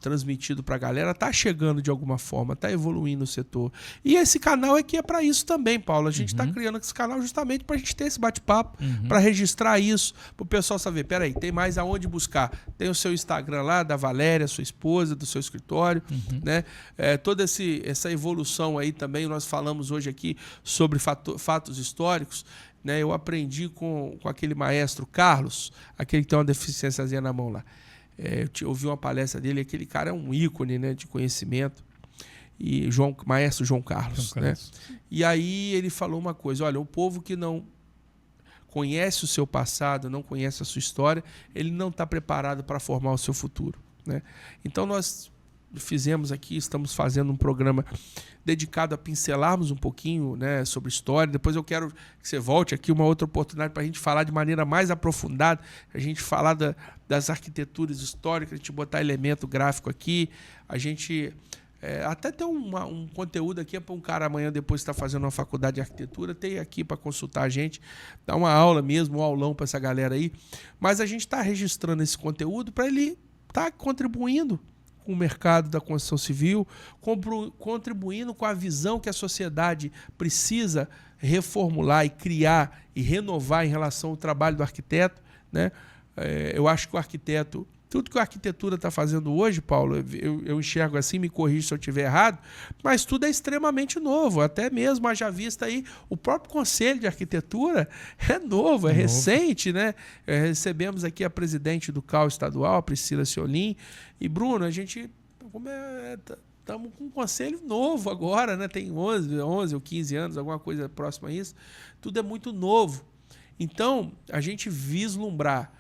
transmitido para a galera está chegando de alguma forma, está evoluindo o setor. E esse canal aqui é para isso também, Paulo. A gente está criando esse canal justamente para a gente ter esse bate-papo, para registrar isso, para o pessoal saber, peraí, tem mais aonde buscar. Tem o seu Instagram lá, da Valéria, sua esposa, do seu escritório, né? Toda essa evolução aí também, nós falamos hoje aqui sobre fatos históricos, né? Eu aprendi com aquele maestro Carlos, aquele que tem uma deficiênciazinha na mão lá. Eu ouvi uma palestra dele, aquele cara é um ícone, né, de conhecimento, e maestro João Carlos, né? E aí ele falou uma coisa, olha, o povo que não conhece o seu passado, não conhece a sua história, ele não está preparado para formar o seu futuro, né? Então nós fizemos aqui, estamos fazendo um programa dedicado a pincelarmos um pouquinho, né, sobre história. Depois eu quero que você volte aqui, uma outra oportunidade para a gente falar de maneira mais aprofundada, a gente falar das arquiteturas históricas, a gente botar elemento gráfico aqui, a gente até ter um conteúdo aqui para um cara amanhã, depois que está fazendo uma faculdade de arquitetura, ter aqui para consultar a gente, dar uma aula mesmo, um aulão para essa galera aí. Mas a gente está registrando esse conteúdo para ele estar contribuindo com o mercado da construção civil, contribuindo com a visão que a sociedade precisa reformular e criar e renovar em relação ao trabalho do arquiteto, né? Eu acho que o arquiteto, tudo que a arquitetura está fazendo hoje, Paulo, eu enxergo assim, me corrija se eu estiver errado, mas tudo é extremamente novo, até mesmo haja vista aí, o próprio Conselho de Arquitetura é novo, é recente, né? Recebemos aqui a presidente do CAU estadual, a Priscila Ciolin, e Bruno, a gente estamos com um conselho novo agora, né? Tem 11 ou 15 anos, alguma coisa próxima a isso, tudo é muito novo. Então, a gente vislumbrar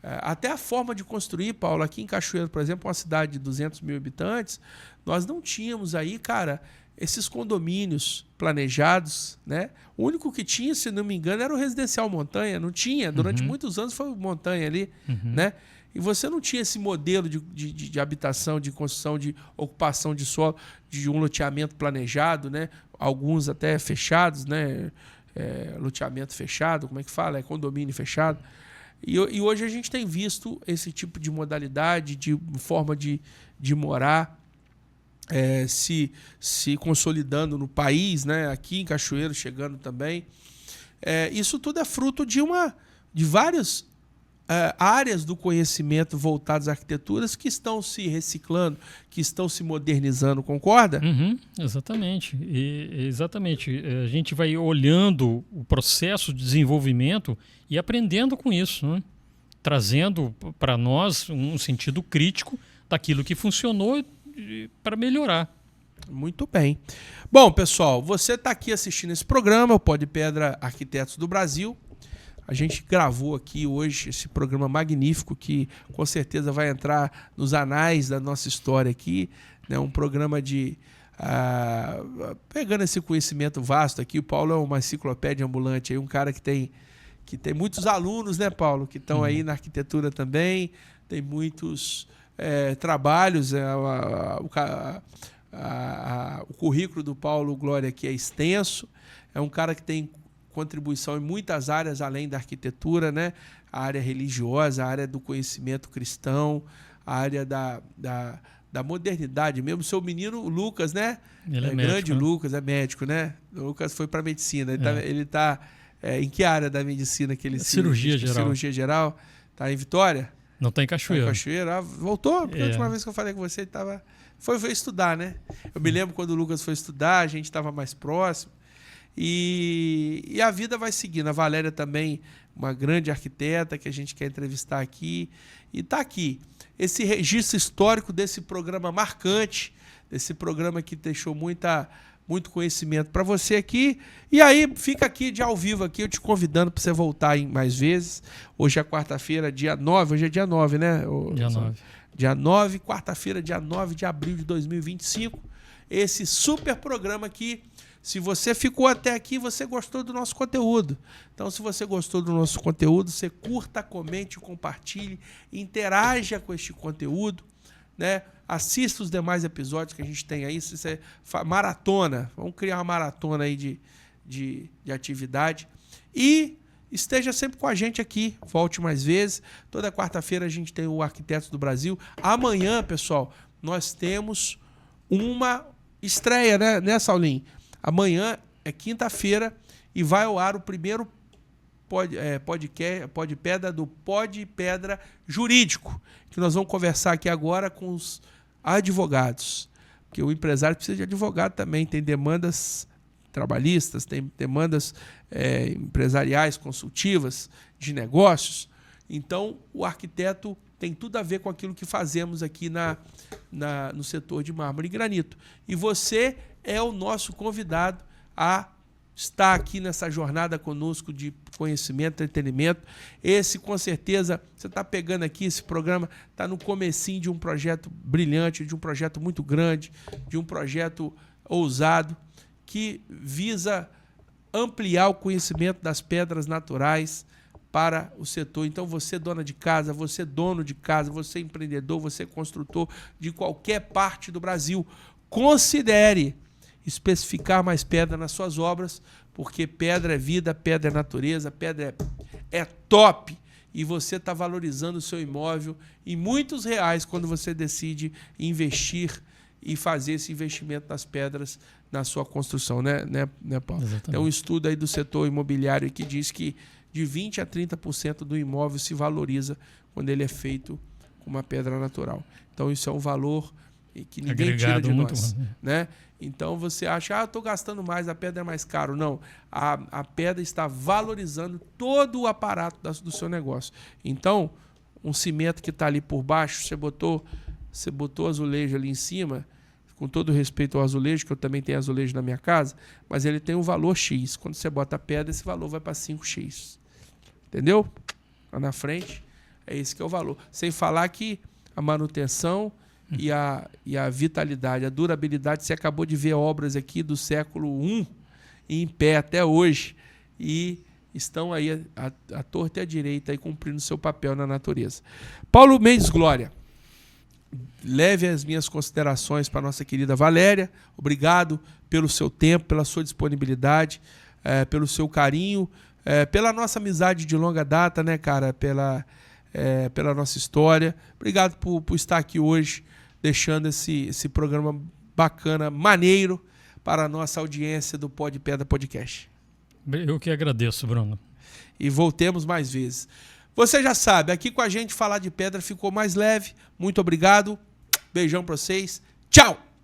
até a forma de construir, Paulo, aqui em Cachoeiro, por exemplo, uma cidade de 200 mil habitantes, nós não tínhamos aí, cara, esses condomínios planejados, né? O único que tinha, se não me engano, era o Residencial Montanha, não tinha, durante muitos anos foi o Montanha ali, né? E você não tinha esse modelo de habitação, de construção, de ocupação de solo, de um loteamento planejado, né? Alguns até fechados, né? Loteamento fechado, como é que fala? Condomínio fechado. E hoje a gente tem visto esse tipo de modalidade, de forma de morar, se consolidando no país, né? Aqui em Cachoeiro chegando também. Isso tudo é fruto de várias áreas do conhecimento voltadas às arquiteturas que estão se reciclando, que estão se modernizando, concorda? Exatamente. Exatamente. A gente vai olhando o processo de desenvolvimento e aprendendo com isso, né? Trazendo para nós um sentido crítico daquilo que funcionou para melhorar. Muito bem. Bom, pessoal, você está aqui assistindo esse programa, o Pó de Pedra Arquitetos do Brasil. A gente gravou aqui hoje esse programa magnífico que com certeza vai entrar nos anais da nossa história aqui, né? Um programa pegando esse conhecimento vasto aqui. O Paulo é uma enciclopédia ambulante, aí, um cara que tem muitos alunos, né, Paulo, que estão aí na arquitetura também, tem muitos trabalhos, o currículo do Paulo Glória aqui é extenso, é um cara que tem contribuição em muitas áreas além da arquitetura, né? A área religiosa, a área do conhecimento cristão, a área da modernidade mesmo. Seu menino, o Lucas, né? Ele é médico, grande, né? Lucas, é médico, né? O Lucas foi para medicina. Ele está em que área da medicina que ele Cirurgia geral. Cirurgia geral. Está em Vitória? Não está em Cachoeiro. Tá em Cachoeiro. Voltou? Porque a última vez que eu falei com você, ele foi estudar, né? Eu me lembro quando o Lucas foi estudar, a gente estava mais próximo. E a vida vai seguindo. A Valéria também, uma grande arquiteta que a gente quer entrevistar aqui. E está aqui. Esse registro histórico desse programa marcante, desse programa que deixou muito conhecimento para você aqui. E aí, fica aqui de ao vivo, aqui, eu te convidando para você voltar mais vezes. Hoje é quarta-feira, dia 9. Hoje é dia 9, né? Dia 9. Dia 9, quarta-feira, dia 9 de abril de 2025. Esse super programa aqui. Se você ficou até aqui, você gostou do nosso conteúdo. Então, se você gostou do nosso conteúdo, você curta, comente, compartilhe, interaja com este conteúdo, né? Assista os demais episódios que a gente tem aí. Se você maratona, vamos criar uma maratona aí de atividade. E esteja sempre com a gente aqui. Volte mais vezes. Toda quarta-feira a gente tem o Arquitetos do Brasil. Amanhã, pessoal, nós temos uma estreia, né, Saulinho? Amanhã é quinta-feira e vai ao ar o primeiro Pó de Pedra do Pó de Pedra Jurídico, que nós vamos conversar aqui agora com os advogados, porque o empresário precisa de advogado também, tem demandas trabalhistas, tem demandas empresariais, consultivas, de negócios. Então, o arquiteto tem tudo a ver com aquilo que fazemos aqui no setor de mármore e granito. E você é o nosso convidado a estar aqui nessa jornada conosco de conhecimento, entretenimento. Esse, com certeza, você está pegando aqui, esse programa está no comecinho de um projeto brilhante, de um projeto muito grande, de um projeto ousado, que visa ampliar o conhecimento das pedras naturais para o setor. Então, você dona de casa, você dono de casa, você empreendedor, você construtor de qualquer parte do Brasil, considere especificar mais pedra nas suas obras, porque pedra é vida, pedra é natureza, pedra é top, e você está valorizando o seu imóvel em muitos reais quando você decide investir e fazer esse investimento nas pedras na sua construção, né Paulo? Exatamente. Tem um estudo aí do setor imobiliário que diz que de 20% a 30% do imóvel se valoriza quando ele é feito com uma pedra natural. Então, isso é um valor que ninguém agregado tira de muito nós, bom. né? Então, você acha, eu estou gastando mais, a pedra é mais caro. Não, a pedra está valorizando todo o aparato do seu negócio. Então, um cimento que está ali por baixo, você botou azulejo ali em cima, com todo respeito ao azulejo, que eu também tenho azulejo na minha casa, mas ele tem um valor X. Quando você bota a pedra, esse valor vai para 5X. Entendeu? Lá na frente, é esse que é o valor. Sem falar que a manutenção e a vitalidade, a durabilidade, você acabou de ver obras aqui do século I em pé até hoje e estão aí à torta e à direita aí, cumprindo seu papel na natureza. Paulo Mendes Glória, leve as minhas considerações para a nossa querida Valéria. Obrigado pelo seu tempo, pela sua disponibilidade, pelo seu carinho, pela nossa amizade de longa data, né, cara? Pela nossa história. Obrigado por estar aqui hoje, deixando esse programa bacana, maneiro, para a nossa audiência do Pod Pedra Podcast. Eu que agradeço, Bruno. E voltemos mais vezes. Você já sabe, aqui com a gente falar de pedra ficou mais leve. Muito obrigado. Beijão para vocês. Tchau!